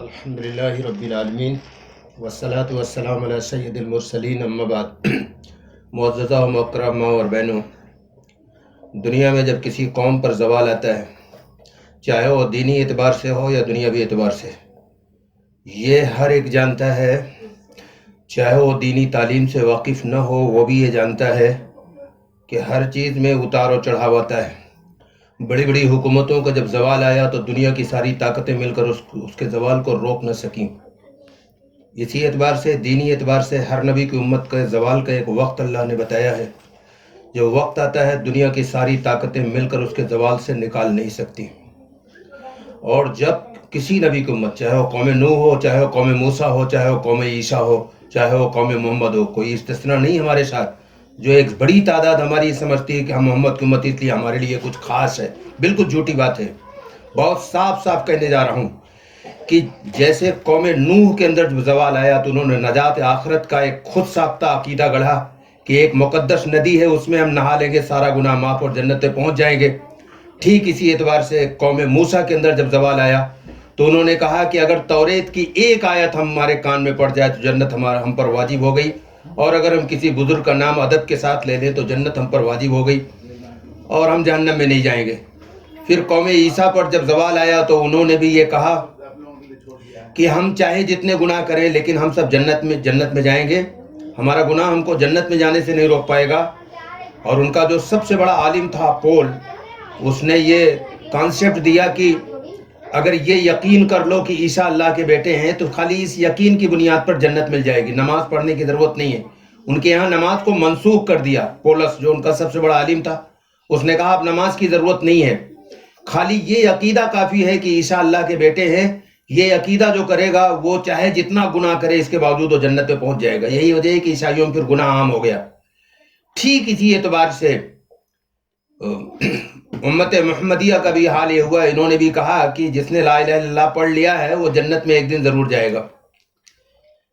الحمدللہ رب العالمین والصلاة والسلام علی سید المرسلین اما بعد۔ معززہ و مکرمہ اور بہنوں، دنیا میں جب کسی قوم پر زوال آتا ہے، چاہے وہ دینی اعتبار سے ہو یا دنیاوی اعتبار سے، یہ ہر ایک جانتا ہے، چاہے وہ دینی تعلیم سے واقف نہ ہو وہ بھی یہ جانتا ہے کہ ہر چیز میں اتار و چڑھاؤ آتا ہے۔ بڑی بڑی حکومتوں کا جب زوال آیا تو دنیا کی ساری طاقتیں مل کر اس کے زوال کو روک نہ سکیں۔ اسی اعتبار سے، دینی اعتبار سے، ہر نبی کی امت کے زوال کا ایک وقت اللہ نے بتایا ہے۔ جو وقت آتا ہے دنیا کی ساری طاقتیں مل کر اس کے زوال سے نکال نہیں سکتی۔ اور جب کسی نبی کی امت، چاہے وہ قوم نوح ہو، چاہے وہ قوم موسیٰ ہو، چاہے وہ قوم عیسیٰ ہو، چاہے وہ قوم محمد ہو، کوئی استثناء نہیں ہمارے ساتھ، جو ایک بڑی تعداد ہماری سمجھتی ہے کہ ہم محمد کی امت اس لیے ہمارے لیے کچھ خاص ہے، بالکل جھوٹی بات ہے۔ بہت صاف صاف کہنے جا رہا ہوں کہ جیسے قوم نوح کے اندر جب زوال آیا تو انہوں نے نجات آخرت کا ایک خود ساختہ عقیدہ گڑھا کہ ایک مقدس ندی ہے، اس میں ہم نہا لیں گے، سارا گناہ معاف اور جنت پہ پہنچ جائیں گے۔ ٹھیک اسی اعتبار سے قوم موسیٰ کے اندر جب زوال آیا تو انہوں نے کہا کہ اگر توریت کی ایک آیت ہمارے کان میں پڑ جائے تو جنت ہم پر واجب ہو گئی، اور اگر ہم کسی بزرگ کا نام ادب کے ساتھ لے لیں تو جنت ہم پر واجب ہو گئی اور ہم جہنم میں نہیں جائیں گے۔ پھر قوم عیسیٰ پر جب زوال آیا تو انہوں نے بھی یہ کہا کہ ہم چاہے جتنے گناہ کریں لیکن ہم سب جنت میں جائیں گے، ہمارا گناہ ہم کو جنت میں جانے سے نہیں روک پائے گا۔ اور ان کا جو سب سے بڑا عالم تھا پول، اس نے یہ کانسیپٹ دیا کہ اگر یہ یقین کر لو کہ عیسیٰ اللہ کے بیٹے ہیں تو خالی اس یقین کی بنیاد پر جنت مل جائے گی، نماز پڑھنے کی ضرورت نہیں ہے۔ ان کے یہاں نماز کو منسوخ کر دیا۔ پولس جو ان کا سب سے بڑا عالم تھا، اس نے کہا اب نماز کی ضرورت نہیں ہے، خالی یہ عقیدہ کافی ہے کہ عیسیٰ اللہ کے بیٹے ہیں۔ یہ عقیدہ جو کرے گا وہ چاہے جتنا گناہ کرے اس کے باوجود وہ جنت پہ پہنچ جائے گا۔ یہی وجہ ہے کہ عیسائیوں میں پھر گناہ عام ہو گیا۔ ٹھیک اسی اعتبار سے امت محمدیہ کا بھی حال یہ ہوا۔ انہوں نے بھی کہا کہ جس نے لا الہ الا اللہ پڑھ لیا ہے وہ جنت میں ایک دن ضرور جائے گا۔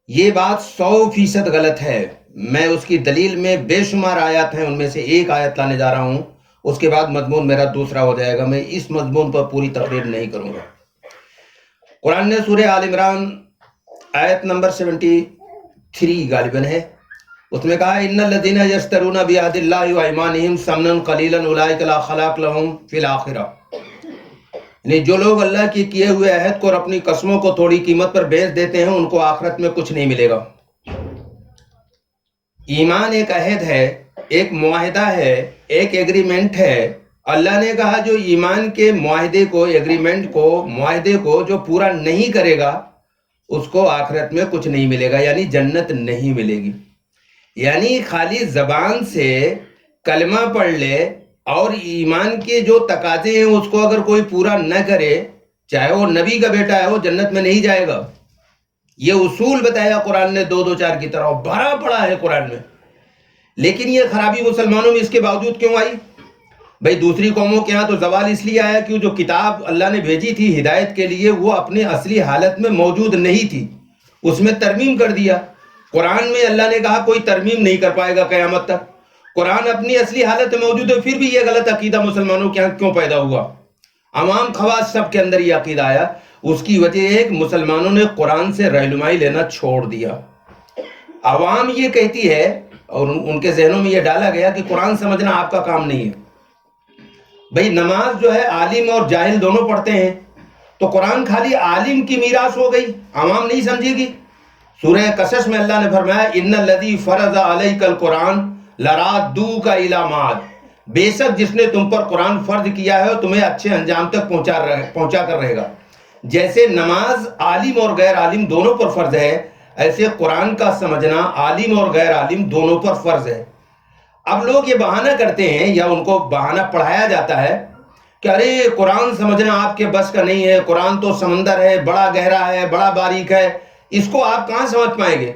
یہ بات 100% غلط ہے۔ میں اس کی دلیل میں بے شمار آیات ہیں، ان میں سے ایک آیت لانے جا رہا ہوں، اس کے بعد مضمون میرا دوسرا ہو جائے گا۔ میں اس مضمون پر پوری تقریر نہیں کروں گا۔ قرآن نے سورہ آل عمران آیت نمبر 73 غالباً ہے، اس میں کہا ان الذین یشترون بعہد اللہ وایمانہم ثمنا قلیلا اولئک لا خلاق لہم فی الآخرہ، یعنی جو لوگ اللہ کی کیے ہوئے عہد کو اور اپنی قسموں کو تھوڑی قیمت پر بیچ دیتے ہیں ان کو آخرت میں کچھ نہیں ملے گا۔ ایمان ایک عہد ہے، ایک معاہدہ ہے، ایک ایگریمنٹ ہے۔ اللہ نے کہا جو ایمان کے معاہدے کو، ایگریمنٹ کو، معاہدے کو جو پورا نہیں کرے گا اس کو آخرت میں کچھ نہیں ملے گا، یعنی جنت نہیں ملے گی۔ یعنی خالی زبان سے کلمہ پڑھ لے اور ایمان کے جو تقاضے ہیں اس کو اگر کوئی پورا نہ کرے، چاہے وہ نبی کا بیٹا ہے، وہ جنت میں نہیں جائے گا۔ یہ اصول بتایا قرآن نے 2-2-4 کی طرح، بھرا پڑا ہے قرآن میں۔ لیکن یہ خرابی مسلمانوں میں اس کے باوجود کیوں آئی؟ بھئی دوسری قوموں کے ہاں تو زوال اس لیے آیا کہ جو کتاب اللہ نے بھیجی تھی ہدایت کے لیے وہ اپنے اصلی حالت میں موجود نہیں تھی، اس میں ترمیم کر دیا۔ قرآن میں اللہ نے کہا کوئی ترمیم نہیں کر پائے گا قیامت تک، قرآن اپنی اصلی حالت میں موجود ہے۔ پھر بھی یہ غلط عقیدہ مسلمانوں کے ہاں کیوں پیدا ہوا؟ عوام خواص سب کے اندر یہ عقیدہ آیا۔ اس کی وجہ ہے کہ مسلمانوں نے قرآن سے رہنمائی لینا چھوڑ دیا۔ عوام یہ کہتی ہے اور ان کے ذہنوں میں یہ ڈالا گیا کہ قرآن سمجھنا آپ کا کام نہیں ہے۔ بھئی نماز جو ہے عالم اور جاہل دونوں پڑھتے ہیں، تو قرآن خالی عالم کی میراث ہو گئی، عوام نہیں سمجھے گی۔ سورہ قصص میں اللہ نے فرمایا ان الذی فرض علیک القرآن لرادوک الی معاد، بے شک جس نے تم پر قرآن فرض کیا ہے تمہیں اچھے انجام تک پہنچا کر رہے گا۔ جیسے نماز عالم اور غیر عالم دونوں پر فرض ہے، ایسے قرآن کا سمجھنا عالم اور غیر عالم دونوں پر فرض ہے۔ اب لوگ یہ بہانہ کرتے ہیں یا ان کو بہانہ پڑھایا جاتا ہے کہ ارے قرآن سمجھنا آپ کے بس کا نہیں ہے، قرآن تو سمندر ہے، بڑا گہرا ہے، بڑا باریک ہے، اس کو آپ کہاں سمجھ پائیں گے؟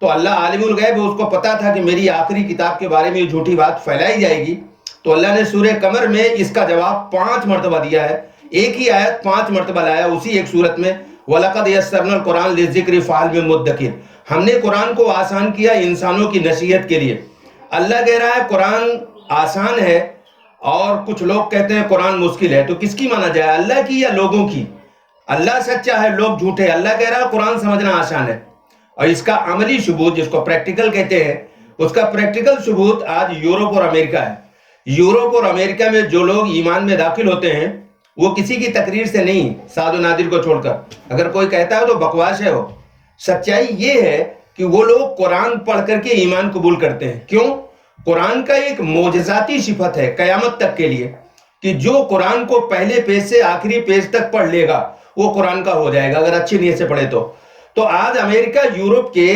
تو اللہ عالم الغیب ہے، اس کو پتا تھا کہ میری آخری کتاب کے بارے میں یہ جھوٹی بات پھیلائی جائے گی، تو اللہ نے سورہ قمر میں اس کا جواب 5 مرتبہ دیا ہے۔ ایک ہی آیت 5 مرتبہ لایا اسی ایک صورت میں، وَلَقَدْ يَسَّرْنَا الْقُرْآنَ لِلذِّكْرِ فَهَلْ مِن مُدَّكِرٍ، ہم نے قرآن کو آسان کیا انسانوں کی نصیحت کے لیے۔ اللہ کہہ رہا ہے قرآن آسان ہے اور کچھ لوگ کہتے ہیں قرآن مشکل ہے، تو کس کی مانا جائے، اللہ کی یا لوگوں کی؟ اللہ سچا ہے، لوگ جھوٹے. اللہ کہہ رہا ہے قرآن سمجھنا آسان ہے، اور اس کا عملی ثبوت جس کو پریکٹیکل کہتے ہیں، اس کا پریکٹیکل ثبوت آج یورپ اور امریکہ ہے. یورپ اور امریکہ میں جو لوگ ایمان میں داخل ہوتے ہیں وہ کسی کی تقریر سے نہیں، سعد و نادر کو چھوڑ کر. اگر کوئی کہتا ہے تو بکواس ہے. وہ سچائی یہ ہے کہ وہ لوگ قرآن پڑھ کر کے ایمان قبول کرتے ہیں. کیوں؟ قرآن کا ایک معجزاتی صفت ہے قیامت تک کے لیے کہ جو قرآن کو پہلے پیج سے آخری پیج تک پڑھ لے گا وہ قرآن کا ہو جائے گا اگر اچھی نیت سے پڑھے تو آج امریکہ یورپ کے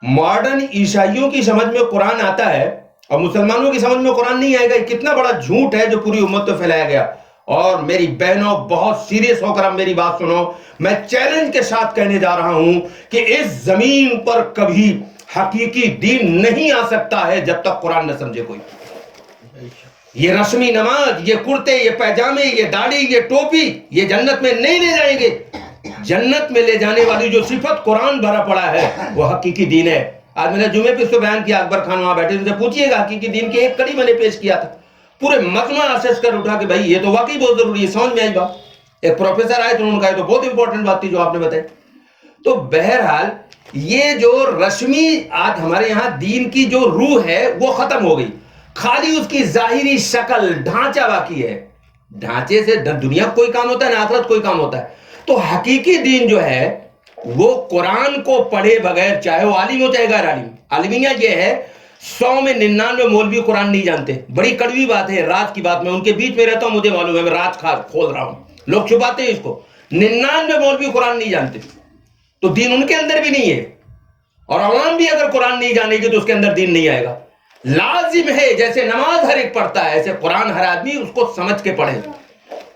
ماڈرن عیسائیوں کی سمجھ میں قرآن آتا ہے اور مسلمانوں کی سمجھ میں قرآن نہیں آئے گا. یہ کتنا بڑا جھوٹ ہے جو پوری امت کو پھیلایا گیا. اور میری بہنوں بہت سیریس ہو کر اب میری بات سنو، میں چیلنج کے ساتھ کہنے جا رہا ہوں کہ اس زمین پر کبھی حقیقی دین نہیں آ سکتا ہے جب تک قرآن نہ سمجھے کوئی. یہ رسمی نماز، یہ کرتے، یہ پیجامے، یہ داڑھی، یہ ٹوپی، یہ جنت میں نہیں لے جائیں گے. جنت میں لے جانے والی جو صفت قرآن بھرا پڑا ہے وہ حقیقی دین ہے. آج میں نے جمعے پہ اس کو بیان کیا، اکبر خان وہاں بیٹھے، ان سے پوچھئے گا حقیقی دین کی ایک کڑی میں نے پیش کیا تھا، پورے مجمع اسیس کر اٹھا کہ بھائی یہ تو واقعی بہت ضروری ہے، سمجھ میں آئی بات. ایک پروفیسر آئے تو انہوں نے کہا تو بہت امپورٹنٹ بات تھی جو آپ نے بتائی. تو بہرحال یہ جو رسمی آج ہمارے یہاں دین کی جو روح ہے وہ ختم ہو گئی، خالی اس کی ظاہری شکل ڈھانچہ باقی ہے. ڈھانچے سے دنیا کوئی کام ہوتا ہے نہ آخرت کوئی کام ہوتا ہے. تو حقیقی دین جو ہے وہ قرآن کو پڑھے بغیر، چاہے وہ عالم ہو چاہے غیر عالم. عالمیہ یہ ہے 100 میں 99 مولوی قرآن نہیں جانتے. بڑی کڑوی بات ہے، راز کی بات. میں ان کے بیچ میں رہتا ہوں، مجھے معلوم ہے، میں راز کھول رہا ہوں. لوگ چھپاتے ہیں اس کو. 99 مولوی قرآن نہیں جانتے تو دین ان کے اندر بھی نہیں ہے. اور عوام بھی اگر قرآن نہیں جانے گی تو اس کے اندر دین نہیں آئے گا. لازم ہے جیسے نماز ہر ایک پڑھتا ہے ایسے قرآن ہر آدمی اس کو سمجھ کے پڑھے.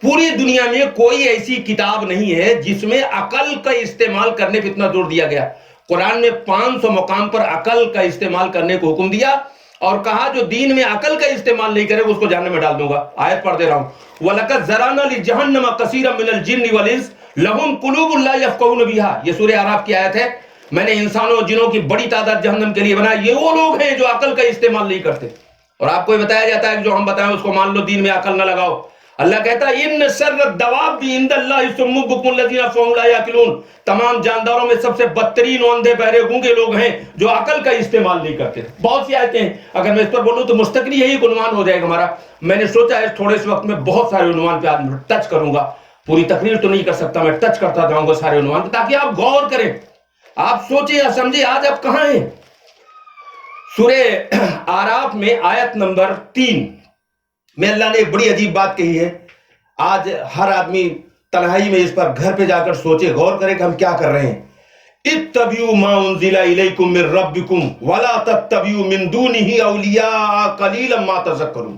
پوری دنیا میں کوئی ایسی کتاب نہیں ہے جس میں عقل کا استعمال کرنے پہ اتنا زور دیا گیا. قرآن نے 500 مقام پر عقل کا استعمال کرنے کو حکم دیا اور کہا جو دین میں عقل کا استعمال نہیں کرے اس کو جہنم میں ڈال دوں گا. آیت پڑھ دے رہا ہوں، وَلَقَدْ زَرَعْنَا لِجَهَنَّمَ كَثِيرًا مِنَ الْجِنِّ وَالْإِنسِ لَهُمْ قُلُوبٌ لَا يَفْقَهُونَ بِهَا. یہ سورہ اعراف کی آیت ہے. میں نے انسانوں اور جنوں کی بڑی تعداد جہنم کے لیے بنایا. یہ وہ لوگ ہیں جو عقل کا استعمال نہیں کرتے. اور آپ کو یہ بتایا جاتا ہے کہ جو ہم بتائیں اس کو مان لو، دین میں عقل نہ لگاؤ. اللہ کہتا ہے ان شر الدواب عند اللہ الصم البکم الذین فهم لا یعقلون. تمام جانداروں میں سب سے بدترین اندھے بہرے گونگے لوگ ہیں جو عقل کا استعمال نہیں کرتے. بہت سی آیتیں ہیں، اگر میں اس پر بولوں تو مستقلی یہی عنوان ہو جائے گا ہمارا. میں نے سوچا ہے تھوڑے سے وقت میں بہت سارے عنوان پہ آج ٹچ کروں گا. پوری تقریر تو نہیں کر سکتا، میں ٹچ کرتا جاؤں گا سارے عنوان پہ تاکہ آپ غور کریں، آپ سوچیں یا سمجھیں آج آپ کہاں ہیں. سورہ اعراف میں آیت نمبر 3 میں اللہ نے ایک بڑی عجیب بات کہی ہے. آج ہر آدمی تنہائی میں اس پر گھر پہ جا کر سوچے، غور کرے کہ ہم کیا کر رہے ہیں. اتبعوا ما انزل الیکم من ربکم ولا تتبعوا من دونہ اولیاء قلیلا ما تذکرون.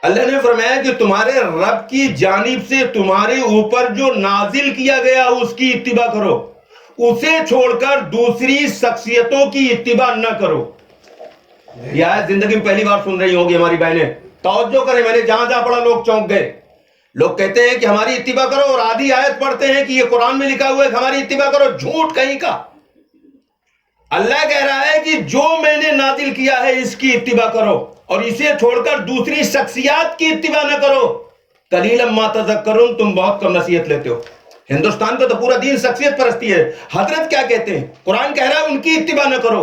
اللہ نے فرمایا کہ تمہارے رب کی جانب سے تمہارے اوپر جو نازل کیا گیا اس کی اتباع کرو، اسے چھوڑ کر دوسری شخصیتوں کی اتباع نہ کرو. یہ آیت زندگی میں پہلی بار سن رہی ہوگی ہماری بہنیں. توجہ کریں، میں نے جہاں جہاں پڑھا لوگ چونک گئے. لوگ کہتے ہیں کہ ہماری اتباع کرو اور آدھی آیت پڑھتے ہیں کہ یہ قرآن میں لکھا ہوا ہے کہ ہماری اتباع کرو. جھوٹ کہیں کا. اللہ کہہ رہا ہے کہ جو میں نے نازل کیا ہے اس کی اتباع کرو اور اسے چھوڑ کر دوسری شخصیات کی اتباع نہ کرو. قلیلا ما تذکرون، تم بہت کم نصیحت لیتے ہو. ہندوستان کا تو پورا دین شخصیت پرستی ہے. حضرت کیا کہتے ہیں؟ قرآن کہہ رہا ہے ان کی اتباع نہ کرو،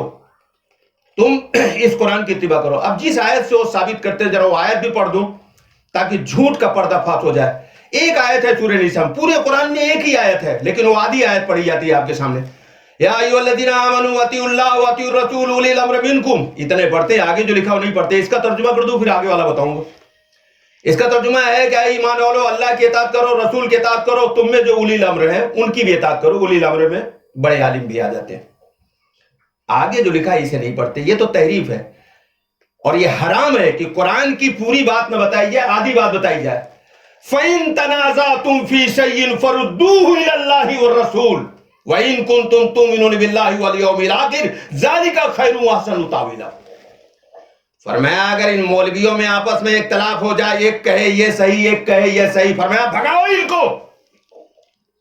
تم اس قرآن کی اتباع کرو. اب جس آیت سے وہ ثابت کرتے ہیں ذرا وہ آیت بھی پڑھ دوں تاکہ جھوٹ کا پردہ فاش ہو جائے. ایک آیت ہے سورہ نساء، پورے قرآن میں ایک ہی آیت ہے لیکن وہ آدھی آیت پڑھی جاتی ہے آپ کے سامنے. یا ایھا الذین آمنوا اطیعوا اللہ واطیعوا الرسول اولی الامر منکم. اتنے پڑھتے ہیں، آگے جو لکھا وہ نہیں پڑھتے. اس کا ترجمہ کر دوں پھر آگے والا بتاؤں گا. اس کا ترجمہ ہے کہ اے ایمان والو، اللہ کی اطاعت کرو، رسول کی اطاعت کرو، تم میں جو اولی الامر ہیں ان کی بھی اطاعت کرو. اولی الامر میں بڑے عالم بھی آ جاتے ہیں. آگے جو لکھا ہے اسے نہیں پڑھتے. یہ تو تحریف ہے اور یہ حرام ہے کہ قرآن کی پوری بات نہ بتائی جائے، آدھی بات بتائی جائے. فَإِن تَنَازَعْتُمْ فِي شَيْءٍ فَرُدُّوهُ إِلَى اللَّهِ وَالرَّسُولِ وَإِن كُنتُمْ تُؤْمِنُونَ بِاللَّهِ وَالْيَوْمِ الْآخِرِ ذَلِكَ خَيْرٌ وَأَحْسَنُ تَأْوِيلًا. فرمایا اگر ان مولویوں میں آپس میں اختلاف ہو جائے، ایک کہے یہ صحیح ایک کہے یہ صحیح، فرمایا بھگاؤ ان کو.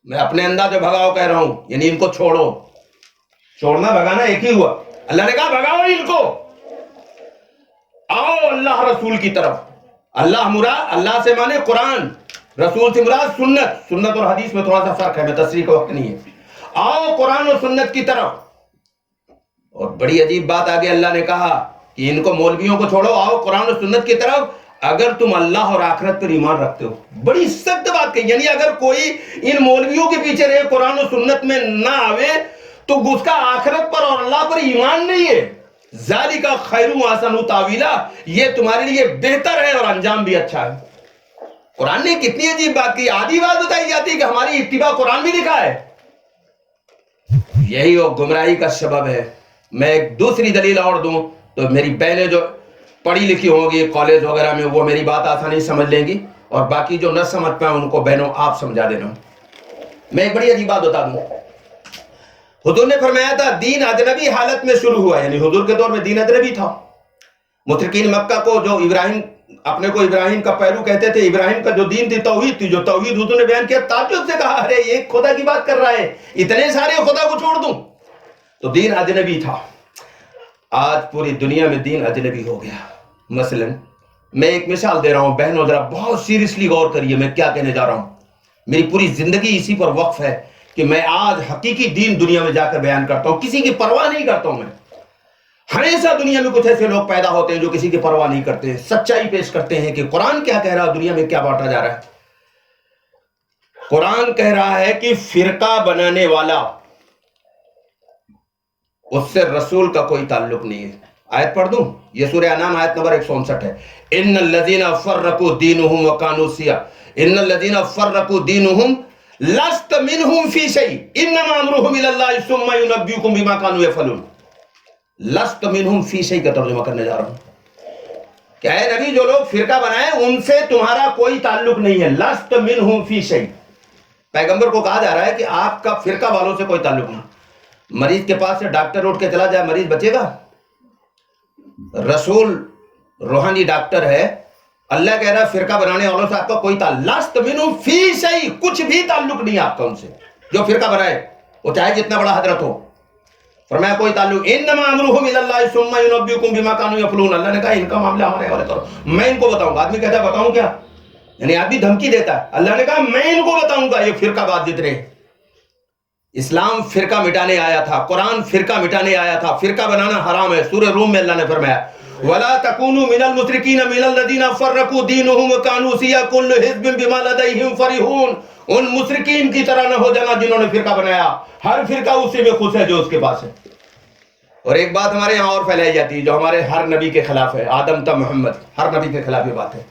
میں اپنے انداز سے بھگاؤ کہہ رہا ہوں، یعنی ان کو چھوڑو. چھوڑنا بھگانا ایک ہی ہوا. اللہ نے کہا بھگاؤ ان کو، آؤ اللہ رسول کی طرف. اللہ مراد، اللہ سے مانے قرآن، رسول سے مراد سنت، سنت اور حدیث میں تھوڑا سا فرق ہے، میں تصریح کا وقت نہیں ہے. آؤ قرآن و سنت کی طرف. اور بڑی عجیب بات آگے اللہ نے کہا کہ ان کو مولویوں کو چھوڑو، آؤ قرآن و سنت کی طرف اگر تم اللہ اور آخرت پر ایمان رکھتے ہو. بڑی سخت بات کہی، یعنی اگر کوئی ان مولویوں کے پیچھے رہے، قرآن و سنت میں نہ آوے، تو اس کا آخرت پر اور اللہ پر ایمان نہیں ہے. ذالک خیر و احسن تاویلا، یہ تمہارے لیے بہتر ہے اور انجام بھی اچھا ہے. قرآن نے کتنی عجیب بات کی. آدھی بات بتائی جاتی ہے کہ ہماری اتباع قرآن بھی لکھا ہے. یہی وہ گمراہی کا سبب ہے. میں ایک دوسری دلیل اور دوں تو میری بہنیں جو پڑھی لکھی ہوں گی کالج وغیرہ میں وہ میری بات آسانی سمجھ لیں گی، اور باقی جو نہ سمجھ پائیں ان کو بہنوں آپ سمجھا دینا. میں ایک بڑی عجیب بات بتا دوں. حضور نے فرمایا تھا دین اجنبی حالت میں شروع ہوا، یعنی حضور کے دور میں دین اجنبی تھا. مشرکین مکہ کو جو اپنے کو ابراہیم کا پیرو کہتے تھے، ابراہیم کا جو دین تھی توحید تھی، جو توحید حضور نے بیان کیا، تعجب سے کہا ارے ایک خدا کی بات کر رہا ہے، اتنے سارے خدا کو چھوڑ دوں. تو دین اجنبی تھا. آج پوری دنیا میں دین اجنبی ہو گیا. مثلا میں ایک مثال دے رہا ہوں، بہنوں ذرا بہت سیریسلی غور کریے میں کیا کہنے جا رہا ہوں. میری پوری زندگی اسی پر وقف ہے کہ میں آج حقیقی دین دنیا میں جا کر بیان کرتا ہوں، کسی کی پرواہ نہیں کرتا ہوں. میں ہمیشہ دنیا میں کچھ ایسے لوگ پیدا ہوتے ہیں جو کسی کی پرواہ نہیں کرتے ہیں، سچائی پیش کرتے ہیں کہ قرآن کیا کہہ رہا ہے، دنیا میں کیا بانٹا جا رہا ہے. قرآن کہہ رہا ہے کہ فرقہ بنانے والا، اس سے رسول کا کوئی تعلق نہیں ہے. آیت پڑھ دوں، یہ سورہ انعام آیت نمبر 159 ہے. ان الذین فرقوا دینہم وکانوا شیعا، ان الذین فرقوا دینہم لست منہم فی شیء انما امرہم الی اللہ ثم ینبئکم بما کانوا یفعلون. لست منہم فی شیء کا ترجمہ کرنے جا رہا ہوں. کہ اے نبی جو لوگ فرقہ بنائے ان سے تمہارا کوئی تعلق نہیں ہے. لست منہم فی شیء، پیغمبر کو کہا جا رہا ہے کہ آپ کا فرقہ والوں سے کوئی تعلق نہیں. مریض کے پاس سے ڈاکٹر اٹھ کے چلا جائے، مریض بچے گا؟ رسول روحانی ڈاکٹر ہے. اللہ کہہ رہا ہے فرقہ بنانے والوں سے آپ کا کوئی تعلق، لست منہم فی شیء، کچھ بھی تعلق نہیں آپ کا ان سے. جو فرقہ بنائے وہ چاہے جتنا بڑا حضرت ہو، فرمایا کوئی تعلق. انما امرہم الی اللہ ثم ینبئکم بما کانوا یفعلون. اللہ نے کہا ان کا معاملہ ہمارے حوالے کرو، میں ان کو بتاؤں گا. آدمی کہتا ہے بتاؤں کیا، یعنی آدمی دھمکی دیتا ہے. اللہ نے کہا میں ان کو بتاؤں گا. یہ فرقہ بات جتنے، اسلام فرقہ مٹانے آیا تھا، قرآن فرقہ مٹانے آیا تھا. فرقہ بنانا حرام ہے. سورہ روم میں اللہ نے فرمایا وَلَا تَكُونُوا مِنَ الْمُشْرِكِينَ مِنَ الَّذِينَ فَرَّقُوا دِينَهُمْ وَكَانُوا شِيَعًا كُلُّ حِزْبٍ بِمَا لَدَيْهِمْ فَرِحُونَ. ان مشرکین کی طرح نہ ہو جانا جنہوں نے فرقہ بنایا، ہر فرقہ اسی میں خوش ہے جو اس کے پاس ہے. اور ایک بات ہمارے یہاں اور پھیلائی جاتی ہے جو ہمارے ہر نبی کے خلاف ہے، آدم تا محمد، ہر نبی کے خلاف یہ بات ہے.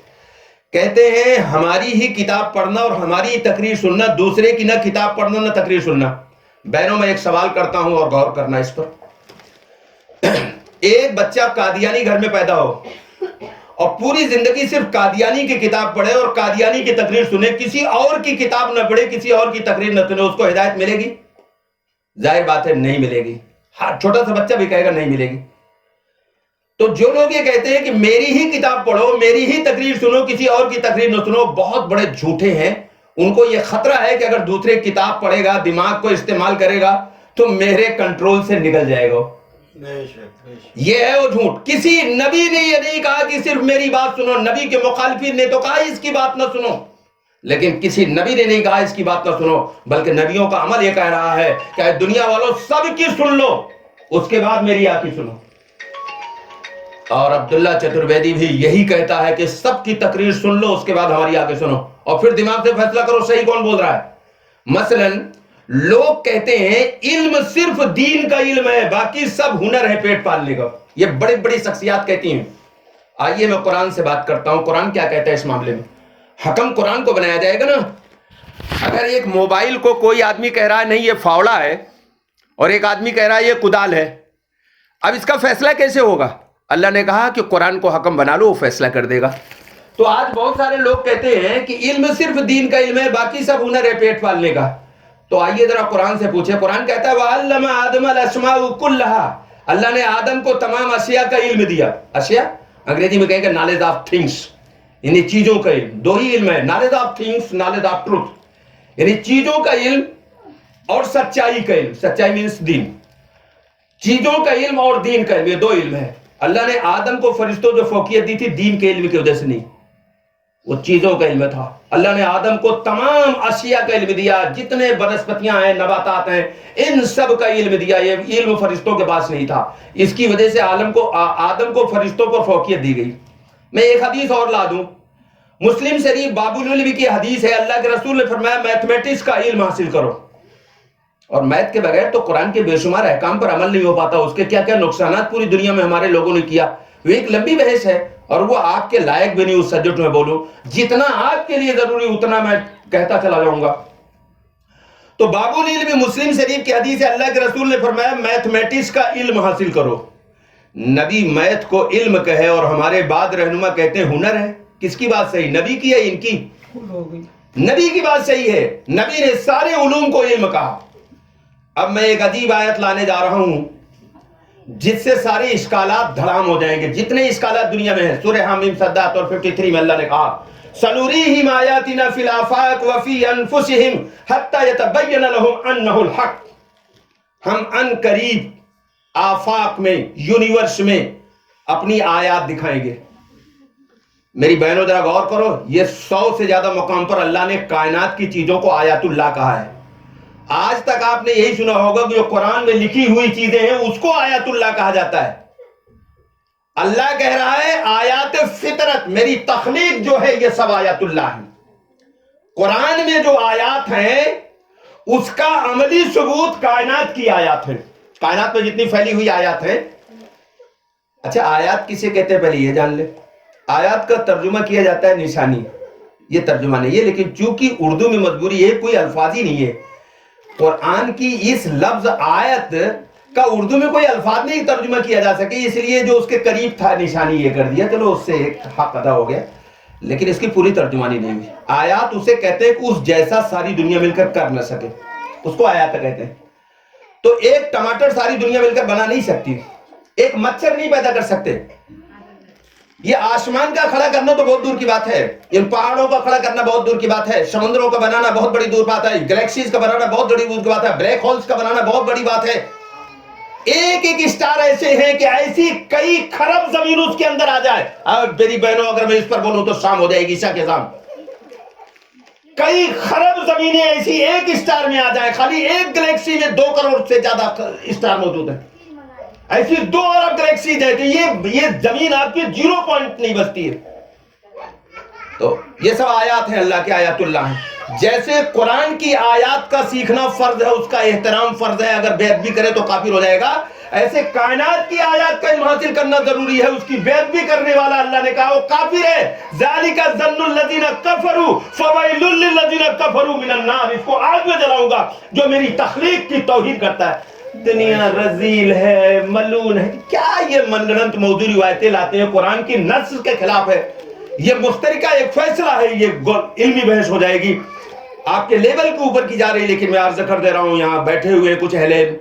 کہتے ہیں ہماری ہی کتاب پڑھنا اور ہماری تقریر سننا، دوسرے کی نہ کتاب پڑھنا نہ تقریر سننا. بہنوں میں ایک سوال کرتا ہوں اور غور کرنا اس پر. ایک بچہ قادیانی گھر میں پیدا ہو اور پوری زندگی صرف قادیانی کی کتاب پڑھے اور قادیانی کی تقریر سنے، کسی اور کی کتاب نہ پڑھے، کسی اور کی تقریر نہ سنے، اس کو ہدایت ملے گی؟ ظاہر بات ہے نہیں ملے گی. ہر چھوٹا سا بچہ بھی کہے گا نہیں ملے گی. تو جو لوگ یہ کہتے ہیں کہ میری ہی کتاب پڑھو، میری ہی تقریر سنو، کسی اور کی تقریر نہ سنو، بہت بڑے جھوٹے ہیں. ان کو یہ خطرہ ہے کہ اگر دوسرے کتاب پڑھے گا، دماغ کو استعمال کرے گا تو میرے کنٹرول سے نکل جائے گا. یہ ہے وہ جھوٹ. کسی نبی نے یہ نہیں کہا کہ صرف میری بات سنو. نبی کے مخالفین نے تو کہا اس کی بات نہ سنو، لیکن کسی نبی نے نہیں کہا اس کی بات نہ سنو، بلکہ نبیوں کا عمل یہ کہہ رہا ہے کہ دنیا والوں سب کی سن لو، اس کے بعد میری آ کی سنو. اور عبداللہ چترویدی بھی یہی کہتا ہے کہ سب کی تقریر سن لو، اس کے بعد ہماری آ کے سنو، اور پھر دماغ سے فیصلہ کرو صحیح کون بول رہا ہے. مثلا لوگ کہتے ہیں علم صرف دین کا علم ہے، باقی سب ہنر ہے پیٹ پالنے کا. یہ بڑی بڑی شخصیات کہتی ہیں. آئیے میں قرآن سے بات کرتا ہوں، قرآن کیا کہتا ہے اس معاملے میں. حکم قرآن کو بنایا جائے گا نا. اگر ایک موبائل کو کوئی آدمی کہہ رہا ہے نہیں یہ فاوڑا ہے، اور ایک آدمی کہہ رہا ہے یہ کدال ہے، اب اس کا فیصلہ کیسے ہوگا؟ اللہ نے کہا کہ قرآن کو حکم بنا لو، وہ فیصلہ کر دے گا. تو آج بہت سارے لوگ کہتے ہیں کہ علم صرف دین کا علم ہے، باقی سب ہنر ہے پیٹ پالنے کا. تو آئیے ذرا قرآن سے پوچھیں. قرآن کہتا ہے وَعَلَّمَ آدَمَ الْأَسْمَاءَ كُلَّهَا. اللہ نے آدم کو تمام اشیاء کا علم دیا. اشیاء انگریزی میں کہیں گے نالج آف تھنگس، یعنی چیزوں کا علم. دو ہی علم ہے، knowledge of things, knowledge of truth, یعنی چیزوں کا علم اور سچائی کا علم. سچائی مینس دین. چیزوں کا علم اور دین کا علم، یہ دو علم ہے. اللہ نے آدم کو فرشتوں جو فوقیت دی تھی دین کے علم کی وجہ سے نہیں. وہ چیزوں کا علم تھا. اللہ نے آدم کو تمام اشیاء کا علم دیا, جتنے بنسپتیاں ہیں, نباتات ہیں, ان سب کا علم دیا. یہ علم فرشتوں کے پاس نہیں تھا. اس کی وجہ سے آدم کو فرشتوں پر فوقیت دی گئی. میں ایک حدیث اور لا دوں. مسلم شریف باب العلم کی حدیث ہے. اللہ کے رسول نے فرمایا میتھمیٹکس کا علم حاصل کرو. اور میتھ کے بغیر تو قرآن کے بے شمار احکام پر عمل نہیں ہو پاتا. اس کے کیا کیا نقصانات پوری دنیا میں ہمارے لوگوں نے کیا, وہ ایک لمبی بحث ہے, اور وہ آپ کے لائق بھی نہیں اس سبجیکٹ میں بولوں. جتنا آپ کے لیے ضروری اتنا میں کہتا چلا جاؤں گا. تو باب العلم مسلم شریف کی حدیث ہے. اللہ کے رسول نے فرمایا میتھمیٹکس کا علم حاصل کرو. نبی میتھ کو علم کہے اور ہمارے بعد رہنما کہتے ہیں ہنر ہے. کس کی بات صحیح, نبی کی ہے ان کی؟ نبی کی بات صحیح ہے. نبی نے سارے علوم کو علم کہا. اب میں ایک عجیب آیت لانے جا رہا ہوں جس سے سارے اشکالات دھڑام ہو جائیں گے, جتنے اشکالات دنیا میں ہیں. سورہ حامیم صدات اور 53 میں اللہ نے کہا سنوریہم آیاتنا فی الآفاق وفی انفسہم حتی یتبین لہم انہ الحق. ہم ان قریب آفاق میں, یونیورس میں اپنی آیات دکھائیں گے. میری بہنوں ذرا غور کرو, یہ 100 سے زیادہ مقام پر اللہ نے کائنات کی چیزوں کو آیات اللہ کہا ہے. آج تک آپ نے یہی سنا ہوگا کہ جو قرآن میں لکھی ہوئی چیزیں ہیں اس کو آیات اللہ کہا جاتا ہے. اللہ کہہ رہا ہے آیات فطرت, میری تخلیق جو ہے یہ سب آیات اللہ ہے. قرآن میں جو آیات ہیں اس کا عملی ثبوت کائنات کی آیات ہیں. کائنات میں جتنی پھیلی ہوئی آیات ہیں. اچھا آیات کسے کہتے ہیں پہلے یہ جان لے. آیات کا ترجمہ کیا جاتا ہے نشانی, یہ ترجمہ نہیں ہے, لیکن چونکہ اردو میں مجبوری ہے, کوئی الفاظ ہی نہیں ہے. قرآن کی اس لفظ آیت کا اردو میں کوئی الفاظ نہیں ترجمہ کیا جا سکے, اس لیے جو اس کے قریب تھا نشانی یہ کر دیا, چلو اس سے ایک حق ادا ہو گیا, لیکن اس کی پوری ترجمانی نہیں ہوئی. آیات اسے کہتے ہیں کہ اس جیسا ساری دنیا مل کر کر نہ سکے, اس کو آیات کہتے ہیں. تو ایک ٹماٹر ساری دنیا مل کر بنا نہیں سکتی, ایک مچھر نہیں پیدا کر سکتے. یہ آسمان کا کھڑا کرنا تو بہت دور کی بات ہے, ان پہاڑوں کا کھڑا کرنا بہت دور کی بات ہے, سمندروں کا بنانا بہت بڑی دور بات ہے, گلیکسیز کا بنانا بہت بڑی دور کی بات ہے, بلیک ہولز کا بنانا بہت بڑی بات ہے. ایک ایک اسٹار ایسے ہیں کہ ایسی کئی خرب زمین اس کے اندر آ جائے. اب میری بہنوں اگر میں اس پر بولوں تو شام ہو جائے گی, عشاء کے شام. کئی خرب زمینیں ایسی ایک اسٹار میں آ جائے, خالی ایک گلیکسی میں 2 کروڑ سے زیادہ اسٹار موجود ہیں. ایسی 2 ارب گلیکسیز ہے کہ یہ زمین آپ کی 0 پوائنٹ نہیں بچتی ہے. تو یہ سب آیات ہیں, اللہ کے آیات اللہ ہیں. جیسے قرآن کی آیات کا سیکھنا فرض ہے, اس کا احترام فرض ہے, اگر بیعت بھی کرے تو کافر ہو جائے گا, ایسے کائنات کی آیات کا علم حاصل کرنا ضروری ہے. اس کی بیعت بھی کرنے والا اللہ نے کہا وہ کافر ہے. ذالک ظن الذین کفروا فویل للذین کفروا من النار. اس کو آگ میں جلاؤں گا جو میری تخلیق کی توہین کرتا ہے. دنیا رذیل ہے, ملون ہے. کیا یہ من گھڑنت موضوع روایتیں لاتے ہیں, قرآن کی نص کے خلاف ہے. یہ مشترکہ ایک فیصلہ ہے, یہ علمی بحث ہو جائے گی, آپ کے لیول کے اوپر کی جا رہی. لیکن میں عرض کر دے رہا ہوں یہاں بیٹھے ہوئے کچھ اہل علم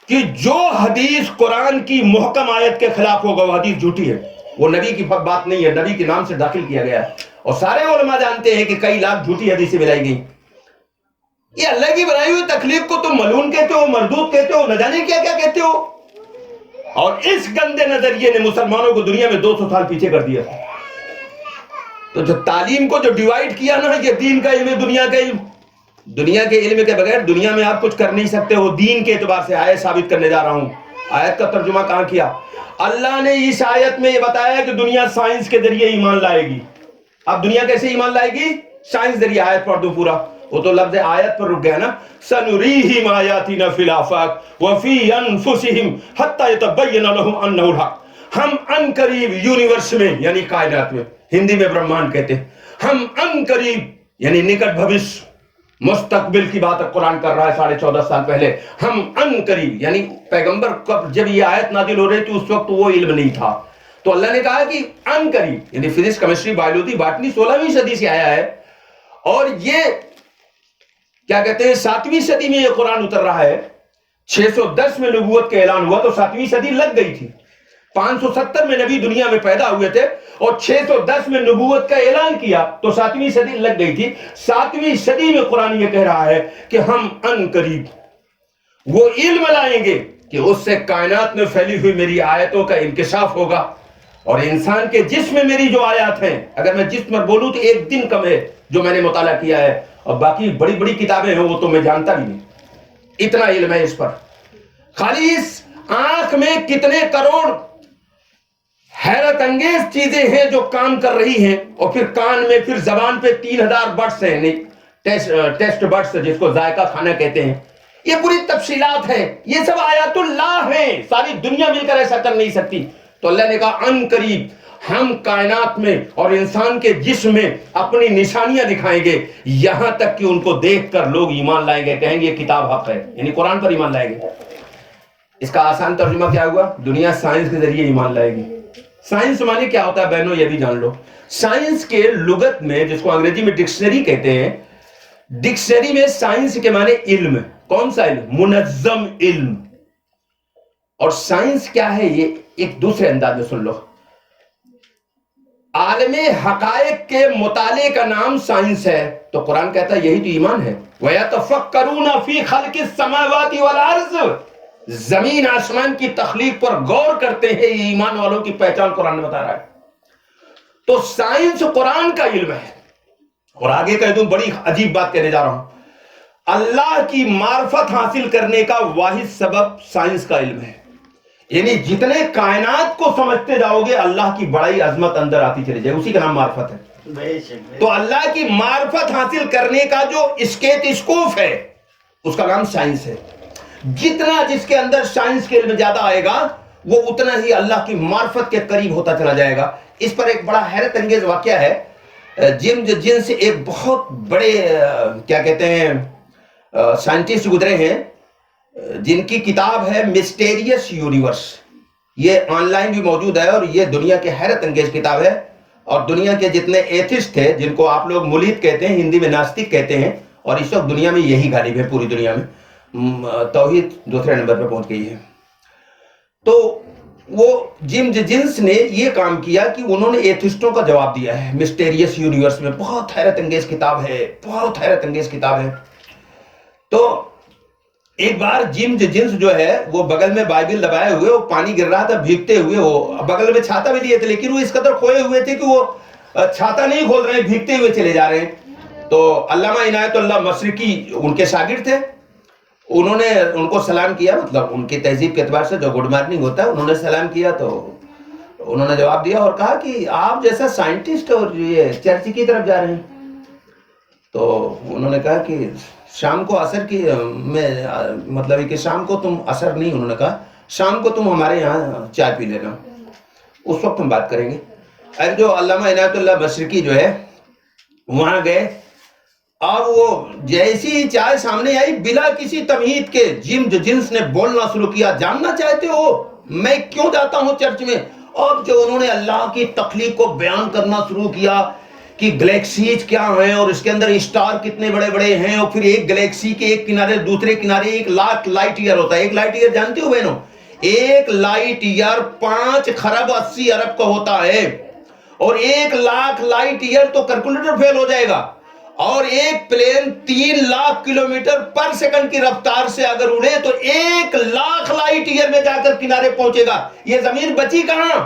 کہ جو حدیث قرآن کی محکم آیت کے خلاف ہوگا وہ حدیث جھوٹی ہے, وہ نبی کی بات نہیں ہے, نبی کے نام سے داخل کیا گیا ہے. اور سارے علماء جانتے ہیں کہ کئی لاکھ جھوٹی حدیثیں ملائی گئی. یہ اللہ کی بنائی ہوئی تخلیق کو تم ملعون کہتے ہو, مردود کہتے ہو, نہ جانے کیا کیا کہتے ہو. اور اس گندے نظریے نے مسلمانوں کو دنیا میں 200 سال پیچھے کر دیا. تو جو تعلیم کو جو ڈیوائیڈ کیا نا, یہ دین کا علم, دنیا کا علم. دنیا کے علم کے بغیر دنیا میں آپ کچھ کر نہیں سکتے ہو. دین کے اعتبار سے آیت ثابت کرنے جا رہا ہوں. آیت کا ترجمہ کہاں کیا؟ اللہ نے اس آیت میں یہ بتایا کہ دنیا سائنس کے ذریعے ایمان لائے گی. اب دنیا کیسے ایمان لائے گی؟ سائنس ذریعے. آیت پڑھ دو پورا, وہ تو لفظ آیت پر رک گیا نا. سنریہم آیاتنا فی الآفاق وفی انفسہم حتی یتبین لہم انہ الحق. ہم ان قریب یونیورس میں یعنی کائنات میں, ہندی میں برہمانڈ کہتے ہیں, ہم ان قریب یعنی نکٹ بھوش, مستقبل کی بات قرآن کر رہا ہے 14.5 سال پہلے. ہم ان قریب یعنی پیغمبر جب یہ آیت نازل ہو رہی تھی اس وقت وہ علم نہیں تھا, تو اللہ نے کہا کہ ان قریب یعنی فزکس, کیمسٹری, بایولوجی, باٹنی 16ویں صدی سے آیا ہے. اور یہ کیا کہتے ہیں 7ویں صدی میں یہ قرآن اتر رہا ہے. 610 میں نبوت کا اعلان ہوا تو 7ویں صدی لگ گئی تھی. 570 میں نبی دنیا میں پیدا ہوئے تھے اور 610 میں نبوت کا اعلان کیا تو 7ویں صدی لگ گئی تھی. 7ویں صدی میں قرآن یہ کہہ رہا ہے کہ ہم ان قریب وہ علم لائیں گے کہ اس سے کائنات میں پھیلی ہوئی میری آیتوں کا انکشاف ہوگا. اور انسان کے جسم میں میری جو آیات ہیں، اگر میں جسم پر بولوں تو ایک دن کم ہے جو میں نے مطالعہ کیا ہے، اور باقی بڑی بڑی کتابیں ہیں وہ تو میں جانتا بھی نہیں، اتنا علم ہے اس پر۔ خالی اس آنکھ میں کتنے کروڑ حیرت انگیز چیزیں ہیں جو کام کر رہی ہیں، اور پھر کان میں، پھر زبان پہ 3000 بٹس ہیں، نہیں ٹیسٹ بٹس جس کو ذائقہ کھانا کہتے ہیں، یہ پوری تفصیلات ہیں، یہ سب آیات اللہ ہیں، ساری دنیا مل کر ایسا کر نہیں سکتی۔ تو اللہ نے کہا ان قریب ہم کائنات میں اور انسان کے جسم میں اپنی نشانیاں دکھائیں گے، یہاں تک کہ ان کو دیکھ کر لوگ ایمان لائیں گے، کہیں گے یہ کتاب حق ہے، یعنی قرآن پر ایمان لائیں گے۔ اس کا آسان ترجمہ کیا ہوا؟ دنیا سائنس کے ذریعے ایمان لائے گی۔ سائنس مانے کیا ہوتا ہے بہنوں، یہ بھی جان لو۔ سائنس کے لغت میں، جس کو انگریزی میں ڈکشنری کہتے ہیں، ڈکشنری میں سائنس کے معنی علم۔ کون سا علم؟ منظم علم۔ اور سائنس کیا ہے یہ ایک دوسرے انداز میں سن لو۔ عالم حقائق کے مطالعے کا نام سائنس ہے، تو قرآن کہتا ہے یہی تو ایمان ہے۔ وَيَتَفَكَّرُونَ فِي خَلْقِ السَّمَاوَاتِ وَالْأَرْضِ، زمین آسمان کی تخلیق پر غور کرتے ہیں، یہ ایمان والوں کی پہچان قرآن نے بتا رہا ہے۔ تو سائنس قرآن کا علم ہے۔ اور آگے کہہ دوں، بڑی عجیب بات کہنے جا رہا ہوں، اللہ کی معرفت حاصل کرنے کا واحد سبب سائنس کا علم ہے۔ یعنی جتنے کائنات کو سمجھتے جاؤ گے اللہ کی بڑائی عظمت اندر آتی چلی جائے، اسی کا نام معرفت ہے۔ تو اللہ کی معرفت حاصل کرنے کا جو اسکوپ ہے اس کا نام سائنس ہے۔ جتنا جس کے اندر سائنس کے علم زیادہ آئے گا وہ اتنا ہی اللہ کی معرفت کے قریب ہوتا چلا جائے گا۔ اس پر ایک بڑا حیرت انگیز واقعہ ہے۔ جن سے ایک بہت بڑے کیا کہتے ہیں سائنٹسٹ گزرے ہیں، جن کی کتاب ہے مسٹیریس یونیورس، یہ آن لائن بھی موجود ہے، اور یہ دنیا کے حیرت انگیز کتاب ہے۔ اور دنیا کے جتنے ایتھسٹ تھے، جن کو آپ لوگ ملحد کہتے ہیں، ہندی میں ناستک کہتے ہیں، اور اس وقت دنیا میں یہی غالب ہے، پوری دنیا میں توحید دوسرے نمبر پہ پہنچ گئی ہے۔ تو وہ جنس نے یہ کام کیا کہ انہوں نے ایتھسٹوں کا جواب دیا ہے مسٹیریس یونیورس میں۔ بہت حیرت انگیز کتاب ہے، بہت حیرت انگیز کتاب ہے۔ تو ایک بار جنس جو ہے وہ بغل میں بائبل دبائے ہوئے، وہ پانی گر رہا تھا بھیگتے ہوئے، وہ بغل میں چھاتا بھی لیے تھے، لیکن وہ اس قدر کھوئے ہوئے تھے کہ وہ چھاتا نہیں کھول رہے ہیں، بھیگتے ہوئے چلے جا رہے ہیں۔ تو علامہ عنایت اللہ مشرقی ان کے شاگرد تھے، انہوں نے ان کو سلام کیا، مطلب ان کی تہذیب کے اعتبار سے جو گڈ مارننگ ہوتا ہے، انہوں نے سلام کیا، تو انہوں نے جواب دیا اور کہا کہ آپ جیسا سائنٹسٹ اور یہ چرچ کی طرف جا رہے ہیں۔ تو انہوں نے کہا کہ شام کو عصر کی میں مطلب ہے کہ شام کو تم عصر نہیں، انہوں نے کہا شام کو تم ہمارے یہاں چائے پی لینا، اس وقت ہم بات کریں گے۔ اب جو علامہ عنایت اللہ مشرقی جو ہے وہاں گئے، اب وہ جیسی ہی چائے سامنے آئی، بلا کسی تمہید کے جنس نے بولنا شروع کیا، جاننا چاہتے ہو میں کیوں جاتا ہوں چرچ میں؟ اب جو انہوں نے اللہ کی تخلیق کو بیان کرنا شروع کیا کہ گلیکسیز کیا ہیں، اور اس کے اندر اسٹار کتنے بڑے بڑے ہیں، اور پھر ایک گلیکسی کے ایک کنارے دوسرے کنارے 1,00,000 لائٹ ایئر ہوتا ہے۔ 1 لائٹ ایئر جانتے ہو بہنوں؟ 1 لائٹ ایئر 5 خرب 80 ارب کا ہوتا ہے، اور 1,00,000 لائٹ ایئر تو کیلکولیٹر فیل ہو جائے گا۔ اور ایک پلین 3,00,000 کلومیٹر پر سیکنڈ کی رفتار سے اگر اڑے تو 1,00,000 لائٹ ایئر میں جا کر کنارے پہنچے گا۔ یہ زمین بچی کہاں؟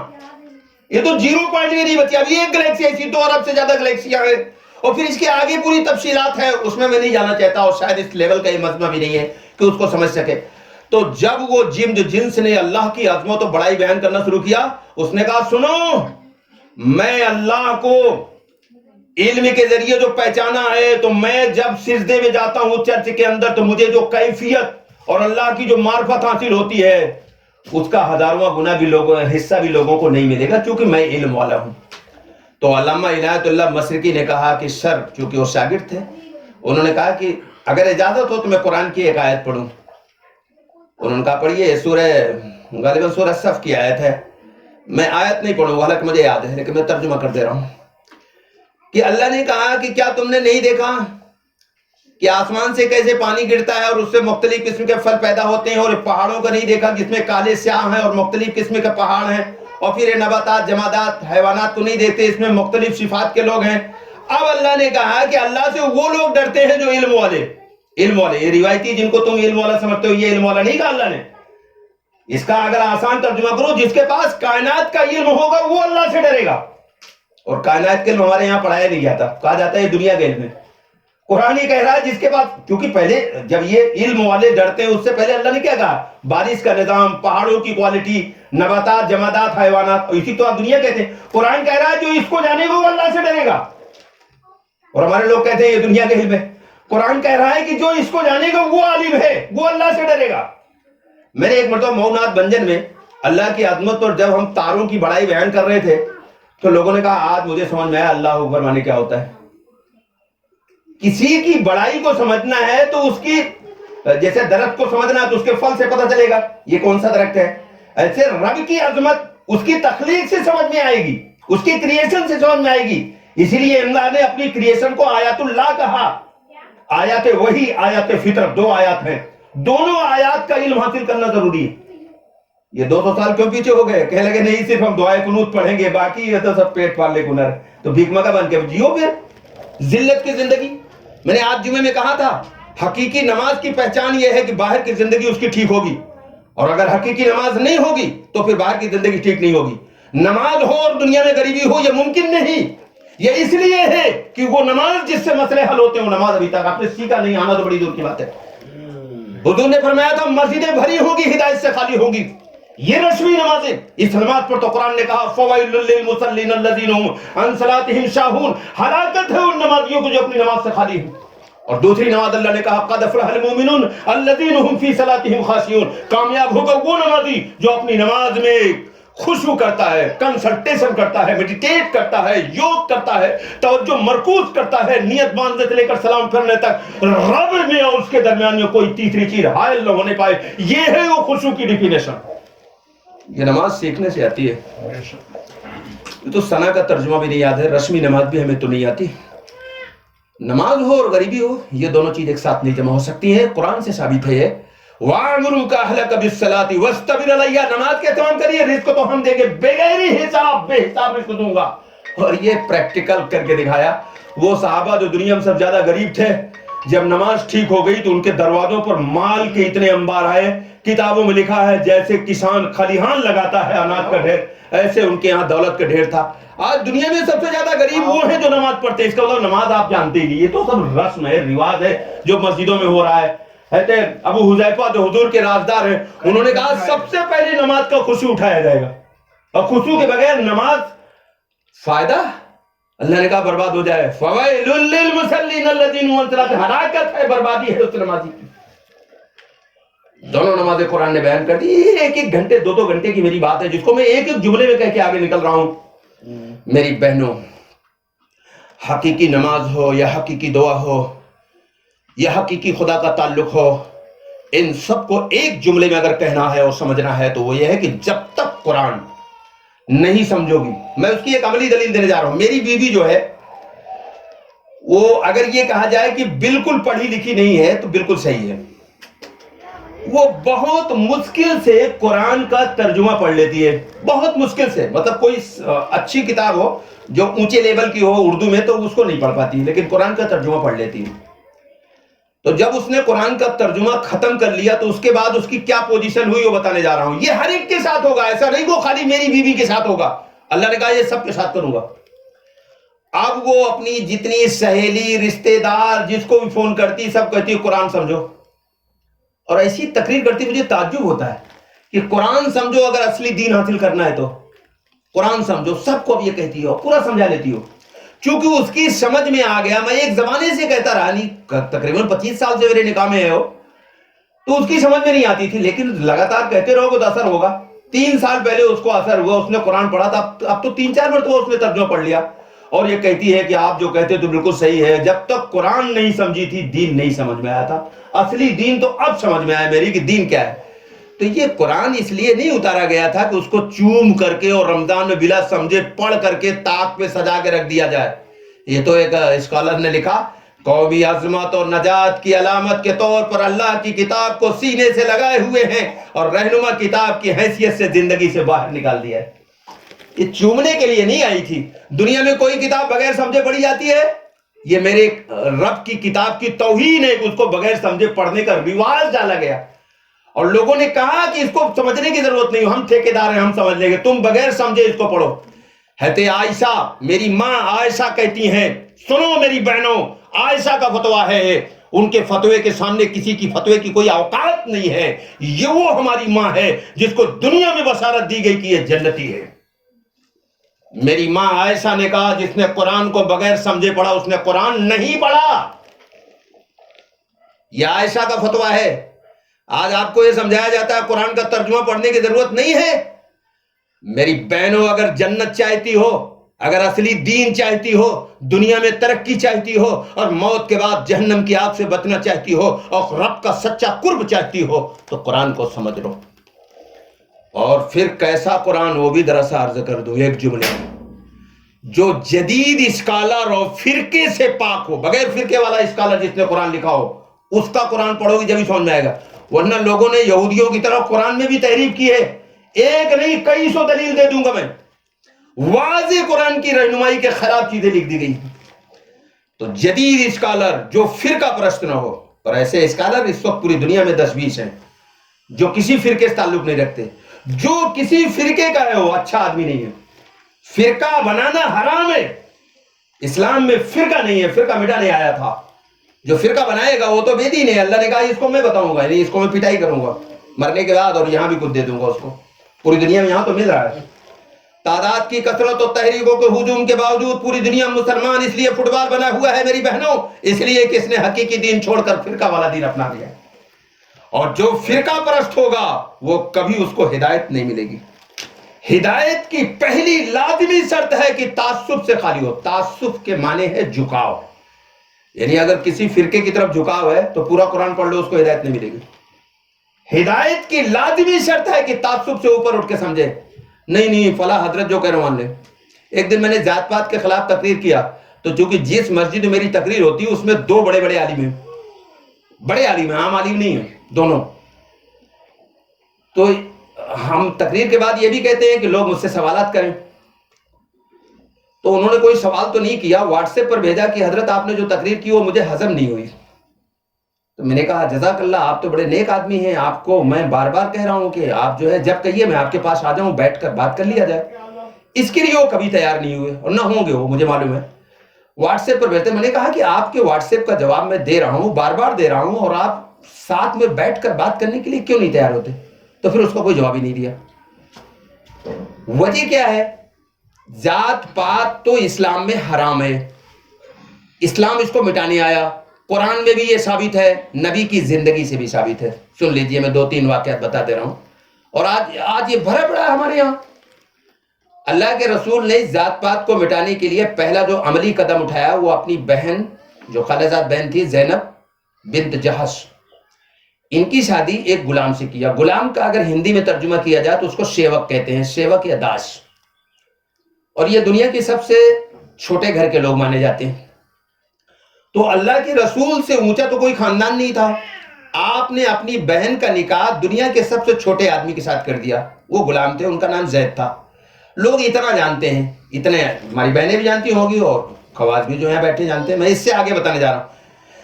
یہ تو 0 پوائنٹ میں نہیں بچی۔ اب ایک گلیکسی ایسی 2 ارب سے زیادہ گلیکسیاں ہیں، اور پھر اس کے آگے پوری تفصیلات ہے، اس میں نہیں جانا چاہتا، اور شاید اس لیول کا یہ مجمع بھی نہیں ہے کہ اس کو سمجھ سکے۔ تو جب وہ جنس نے اللہ کی عظمت و بڑائی بیان کرنا شروع کیا، اس نے کہا سنو، میں اللہ کو علم کے ذریعے جو پہچانا ہے، تو میں جب سجدے میں جاتا ہوں چرچ کے اندر، تو مجھے جو کیفیت اور اللہ کی جو معرفت حاصل ہوتی ہے اس کا 1000واں گنا بھی حصہ بھی لوگوں کو نہیں ملے گا، کیونکہ میں علم والا ہوں۔ تو علامہ عنایت اللہ مشرقی نے کہا کہ سر، چونکہ وہ شاگرد تھے، انہوں نے کہا کہ اگر اجازت ہو تو میں قرآن کی ایک آیت پڑھوں۔ انہوں نے کہا پڑھیے، غالباً سورہ صف کی آیت ہے، میں آیت نہیں پڑھوں گا، حالانکہ مجھے یاد ہے، لیکن میں ترجمہ کر دے رہا ہوں کہ اللہ نے کہا کہ کیا تم نے نہیں دیکھا کہ آسمان سے کیسے پانی گرتا ہے اور اس سے مختلف قسم کے پھل پیدا ہوتے ہیں، اور پہاڑوں کا نہیں دیکھا جس میں کالے سیاہ ہیں اور مختلف قسم کے پہاڑ ہیں، اور پھر نباتات، جمادات، حیوانات کو نہیں دیکھتے، اس میں مختلف صفات کے لوگ ہیں۔ اب اللہ نے کہا کہ اللہ سے وہ لوگ ڈرتے ہیں جو علم والے، یہ روایتی جن کو تم علم والا سمجھتے ہو، یہ علم والا نہیں کہا اللہ نے، اس کا اگر آسان ترجمہ کرو، جس کے پاس کائنات کا علم ہوگا وہ اللہ سے ڈرے گا. اور کائنات کے علم ہمارے یہاں پڑھایا نہیں جاتا، کہا جاتا ہے یہ دنیا کے علم ہے. قرآن یہ کہہ رہا ہے جس کے پاس، کیونکہ پہلے جب یہ علم والے ڈرتے ہیں، اس سے پہلے اللہ نے کیا کہا؟ بارش کا نظام، پہاڑوں کی کوالٹی، نباتات، جمادات، حیوانات، اسی تو آپ دنیا کہتے ہیں. قرآن کہہ رہا ہے جو اس کو جانے گا وہ اللہ سے ڈرے گا. اور ہمارے لوگ کہتے ہیں یہ دنیا کے علم ہے. قرآن کہہ رہا ہے کہ جو اس کو جانے گا وہ عالم ہے، وہ اللہ سے ڈرے گا. میں نے ایک مرتبہ مئونات بنجن میں اللہ کی عظمت اور جب ہم تاروں کی بڑائی بیان کر رہے تھے تو لوگوں نے کہا آج مجھے سمجھ میں آیا اللہ اکبر مانے کیا ہوتا ہے. کسی کی بڑائی کو سمجھنا ہے تو اس کی، جیسے درخت کو سمجھنا ہے تو اس کے پھل سے پتہ چلے گا یہ کون سا درخت ہے. ایسے رب کی عظمت اس کی تخلیق سے سمجھ میں آئے گی، اس کی کریشن سے سمجھ میں آئے گی. اسی لیے اللہ نے اپنی کریشن کو آیات اللہ کہا. آیات وحی، آیات فطرت، دو آیات ہیں. دونوں آیات کا علم حاصل کرنا ضروری ہے. یہ 200 سال کیوں پیچھے ہو گئے؟ کہنے لگے نہیں صرف ہم دعائے قنوت پڑھیں گے، باقی یہ تو سب پیٹ پالنے کو نر. تو بھیک مگا بن کے جیو پھر ذلت کی زندگی. میں نے آج جمعے میں کہا تھا حقیقی نماز کی پہچان یہ ہے کہ باہر کی زندگی اس کی ٹھیک ہوگی، اور اگر حقیقی نماز نہیں ہوگی تو پھر باہر کی زندگی ٹھیک نہیں ہوگی. نماز ہو اور دنیا میں غریبی ہو یہ ممکن نہیں. یہ اس لیے ہے کہ وہ نماز جس سے مسئلے حل ہوتے ہیں وہ نماز ابھی تک آپ نے سیکھا نہیں، آنا تو بڑی دور کی بات ہے. حضور نے فرمایا تھا مسجدیں بھری ہوگی، ہدایت سے خالی ہوگی. یہ رسمی نمازیں. اس نماز پر تو قرآن نے کہا فوائل للمصلین الذین هم عن صلاتهم ساہون، ہلاکت ہے ان نمازیوں کو جو اپنی نماز سے خالی ہیں. اور دوسری نماز اللہ نے کہا قد افلح المؤمنون الذین هم فی صلاتهم خاشعون، کامیاب ہوگا وہ نمازی جو اپنی نماز میں خشوع کرتا ہے، کنسنٹریشن کرتا ہے، میڈیٹیٹ کرتا ہے، یوگ کرتا ہے، توجہ مرکوز کرتا ہے، نیت باندھنے سے لے کر سلام پھرنے تک رب میں اور اس کے درمیان میں کوئی تیسری چیز حائل نہ ہونے پائے. یہ ہے وہ خشوع کی ڈیفینیشن. یہ نماز سیکھنے سے آتی ہے. یہ تو ثنا کا ترجمہ بھی نہیں یاد ہے، رسمی نماز بھی ہمیں تو نہیں آتی. نماز ہو اور غریبی ہو یہ دونوں چیز ایک ساتھ نہیں جمع ہو سکتی ہیں. قرآن سے ثابت ہے یہ وَأَمُرُكَ أَهْلَكَ بِالصَّلَاةِ وَاسْتَبِرْ عَلَيْهَا، نماز کے اہتمام کریے، رزق تو ہم دیں گے بغیر حساب، بے حساب رزق دوں گا. اور یہ پریکٹیکل کر کے دکھایا. وہ صحابہ جو دنیا میں سب زیادہ غریب تھے، جب نماز ٹھیک ہو گئی تو ان کے دروازوں پر مال کے اتنے انبار آئے. کتابوں میں لکھا ہے جیسے کسان کھلیہان لگاتا ہے اناج کا ڈھیر، ایسے ان کے یہاں دولت کا ڈھیر تھا. آج دنیا میں سب سے زیادہ غریب وہ ہیں جو نماز پڑھتے ہیں. اس کا مطلب نماز آپ جانتے ہی نہیں، یہ تو سب رسم ہے، رواج ہے جو مسجدوں میں ہو رہا ہے. ابو حذیفہ جو حضور کے رازدار ہیں انہوں نے کہا سب سے پہلے نماز کا خشوع اٹھایا جائے گا، اور خشوع کے بغیر نماز فائدہ اللہ نے کہا برباد ہو جائے. فوائل للمصلین الذین هم عن صلاتهم، ہلاکت ہے، بربادی ہے اس نمازی کی. دونوں نمازیں قرآن نے بیان کر دی. ایک ایک گھنٹے، دو دو گھنٹے کی میری بات ہے جس کو میں ایک ایک جملے میں کہہ کے آگے نکل رہا ہوں. میری بہنوں، حقیقی نماز ہو یا حقیقی دعا ہو یا حقیقی خدا کا تعلق ہو، ان سب کو ایک جملے میں اگر کہنا ہے اور سمجھنا ہے تو وہ یہ ہے کہ جب تک قرآن نہیں سمجھو گی. میں اس کی ایک عملی دلیل دینے جا رہا ہوں. میری بیوی جو ہے وہ اگر یہ کہا جائے کہ بالکل پڑھی لکھی نہیں ہے تو بالکل صحیح ہے. وہ بہت مشکل سے قرآن کا ترجمہ پڑھ لیتی ہے، بہت مشکل سے. مطلب کوئی اچھی کتاب ہو جو اونچے لیول کی ہو اردو میں تو اس کو نہیں پڑھ پاتی، لیکن قرآن کا ترجمہ پڑھ لیتی ہے. تو جب اس نے قرآن کا ترجمہ ختم کر لیا تو اس کے بعد اس کی کیا پوزیشن ہوئی وہ بتانے جا رہا ہوں. یہ ہر ایک کے ساتھ ہوگا، ایسا نہیں وہ خالی میری بیوی کے ساتھ ہوگا. اللہ نے کہا یہ سب کے ساتھ کروں گا. اب وہ اپنی جتنی سہیلی، رشتہ دار، جس کو بھی فون کرتی سب کہتی قرآن سمجھو. اور ایسی تقریر کرتی، مجھے تعجب ہوتا ہے کہ قرآن سمجھو، اگر اصلی دین حاصل کرنا ہے تو قرآن سمجھو. سب کو اب یہ کہتی ہو، پورا سمجھا لیتی ہو، چونکہ اس کی سمجھ میں آ گیا. میں ایک زمانے سے کہتا رہا، نہیں تقریباً 25 سال سے میرے نکاح میں ہے ہو، تو اس کی سمجھ میں نہیں آتی تھی، لیکن لگاتار کہتے رہو گے تو اثر ہوگا. 3 سال پہلے اس کو اثر ہوا، اس نے قرآن پڑھا تھا. اب تو 3-4 مرتبہ اس نے ترجمہ پڑھ لیا اور یہ کہتی ہے کہ آپ جو کہتے تو بالکل صحیح ہے. جب تک قرآن نہیں سمجھی تھی دین نہیں سمجھ میں آیا تھا. اصلی دین تو اب سمجھ میں آیا میری کہ دین کیا ہے. تو یہ قرآن اس لیے نہیں اتارا گیا تھا کہ اس کو چوم کر کے اور رمضان میں بلا سمجھے پڑھ کر کے طاق پہ سجا کے رکھ دیا جائے. یہ تو ایک اسکالر نے لکھا قومی عظمت اور نجات کی علامت کے طور پر اللہ کی کتاب کو سینے سے لگائے ہوئے ہیں اور رہنما کتاب کی حیثیت سے زندگی سے باہر نکال دیا ہے. یہ چومنے کے لیے نہیں آئی تھی. دنیا میں کوئی کتاب بغیر سمجھے پڑھی جاتی ہے؟ یہ میرے رب کی کتاب کی توہین ہے کہ اس کو بغیر سمجھے پڑھنے کا رواج ڈالا گیا. اور لوگوں نے کہا کہ اس کو سمجھنے کی ضرورت نہیں، ہم ٹھیکیدار ہیں، ہم سمجھ لیں گے، تم بغیر سمجھے اس کو پڑھو۔ حضرت عائشہ، میری ماں عائشہ کہتی ہیں، سنو میری بہنوں، عائشہ کا فتویٰ ہے، ان کے فتوے کے سامنے کسی کی فتوے کی کوئی اوقات نہیں ہے، یہ وہ ہماری ماں ہے جس کو دنیا میں بشارت دی گئی کہ یہ جنتی ہے۔ میری ماں عائشہ نے کہا جس نے قرآن کو بغیر سمجھے پڑھا اس نے قرآن نہیں پڑھا۔ یہ عائشہ کا فتویٰ ہے۔ آج آپ کو یہ سمجھایا جاتا ہے قرآن کا ترجمہ پڑھنے کی ضرورت نہیں ہے۔ میری بہنوں، اگر جنت چاہتی ہو، اگر اصلی دین چاہتی ہو، دنیا میں ترقی چاہتی ہو، اور موت کے بعد جہنم کی آگ سے بچنا چاہتی ہو، اور رب کا سچا قرب چاہتی ہو، تو قرآن کو سمجھ لو۔ اور پھر کیسا قرآن، وہ بھی ذرا سا عرض کر دوں ایک جملے میں، جو جدید اسکالر اور فرقے سے پاک ہو، بغیر فرقے والا اسکالر جس نے قرآن لکھا ہو، اس کا قرآن پڑھو گی جب ہی سمجھ میں آئے گا۔ ورنہ لوگوں نے یہودیوں کی طرح قرآن میں بھی تحریف کی ہے، ایک نہیں کئی سو دلیل دے دوں گا میں، واضح قرآن کی رہنمائی کے خراب چیزیں لکھ دی گئی۔ تو جدید اسکالر جو فرقہ پرست نہ ہو، اور ایسے اسکالر اس وقت پوری دنیا میں 10-20 ہیں جو کسی فرقے سے تعلق نہیں رکھتے، جو کسی فرقے کا ہے وہ اچھا آدمی نہیں ہے۔ فرقہ بنانا حرام ہے، اسلام میں فرقہ نہیں ہے، فرقہ مٹا نہیں آیا تھا۔ جو فرقہ بنائے گا وہ تو بے دین ہے، اللہ نے کہا اس کو میں بتاؤں گا، یعنی اس کو میں پٹائی کروں گا مرنے کے بعد، اور یہاں بھی کچھ دے دوں گا اس کو، پوری دنیا میں یہاں تو مل رہا ہے۔ تعداد کی کثرت اور تحریکوں کے ہجوم کے باوجود پوری دنیا مسلمان اس لیے فٹ بال بنا ہوا ہے میری بہنوں، اس لیے کہ اس نے حقیقی دین چھوڑ کر فرقہ والا دین اپنا لیا، اور جو فرقہ پرست ہوگا وہ کبھی اس کو ہدایت نہیں ملے گی۔ ہدایت کی پہلی لازمی شرط ہے کہ تعصب سے خالی ہو۔ تعصب کے معنی ہے جھکاؤ، یعنی اگر کسی فرقے کی طرف جھکاؤ ہے تو پورا قرآن پڑھ لو، اس کو ہدایت نہیں ملے گی۔ ہدایت کی لازمی شرط ہے کہ تعصب سے اوپر اٹھ کے سمجھے، نہیں فلاں حضرت جو کہہ رہے مان لے۔ ایک دن میں نے ذات پات کے خلاف تقریر کیا، تو چونکہ جس مسجد میں میری تقریر ہوتی ہے اس میں 2 بڑے بڑے عالم ہیں، بڑے عالم ہیں، عام عالم نہیں ہیں دونوں۔ تو ہم تقریر کے بعد یہ بھی کہتے ہیں کہ لوگ مجھ سے سوالات کریں، تو انہوں نے کوئی سوال تو نہیں کیا، واٹس ایپ پر بھیجا کہ حضرت آپ نے جو تقریر کی وہ مجھے ہضم نہیں ہوئی۔ تو میں نے کہا جزاک اللہ، آپ تو بڑے نیک آدمی ہیں، آپ کو میں بار بار کہہ رہا ہوں کہ آپ جو ہے جب کہیے میں آپ کے پاس آ جاؤں، بیٹھ کر بات کر لیا جائے۔ اس کے لیے وہ کبھی تیار نہیں ہوئے اور نہ ہوں گے، وہ مجھے معلوم ہے۔ واٹس ایپ پر بھیجتے، میں نے کہا کہ آپ کے واٹس ایپ کا جواب میں دے رہا ہوں، بار بار دے رہا ہوں، اور آپ ساتھ میں بیٹھ کر بات کرنے کے لیے کیوں نہیں تیار ہوتے؟ تو پھر اس کو کوئی جواب ہی نہیں دیا۔ وجہ کیا ہے؟ ذات پات تو اسلام میں حرام ہے، اسلام اس کو مٹانے آیا، قرآن میں بھی یہ ثابت ہے، نبی کی زندگی سے بھی ثابت ہے۔ سن لیجئے، میں 2-3 واقعات بتا دے رہا ہوں، اور آج یہ بھرا پڑا ہے ہمارے یہاں۔ اللہ کے رسول نے ذات پات کو مٹانے کے لیے پہلا جو عملی قدم اٹھایا وہ اپنی بہن، جو خالصات بہن تھی، زینب بنت جہش، ان کی شادی ایک غلام سے کیا۔ غلام کا اگر ہندی میں ترجمہ کیا جائے تو اس کو سیوک کہتے ہیں، سیوک یا داس، اور یہ دنیا کے سب سے چھوٹے گھر کے لوگ مانے جاتے ہیں۔ تو اللہ کے رسول سے اونچا تو کوئی خاندان نہیں تھا، آپ نے اپنی بہن کا نکاح دنیا کے سب سے چھوٹے آدمی کے ساتھ کر دیا۔ وہ غلام تھے، ان کا نام زید تھا۔ لوگ اتنا جانتے ہیں، اتنے ہماری بہنیں بھی جانتی ہوں گی اور خواص بھی جو یہاں بیٹھے جانتے ہیں۔ میں اس سے آگے بتانے جا رہا ہوں،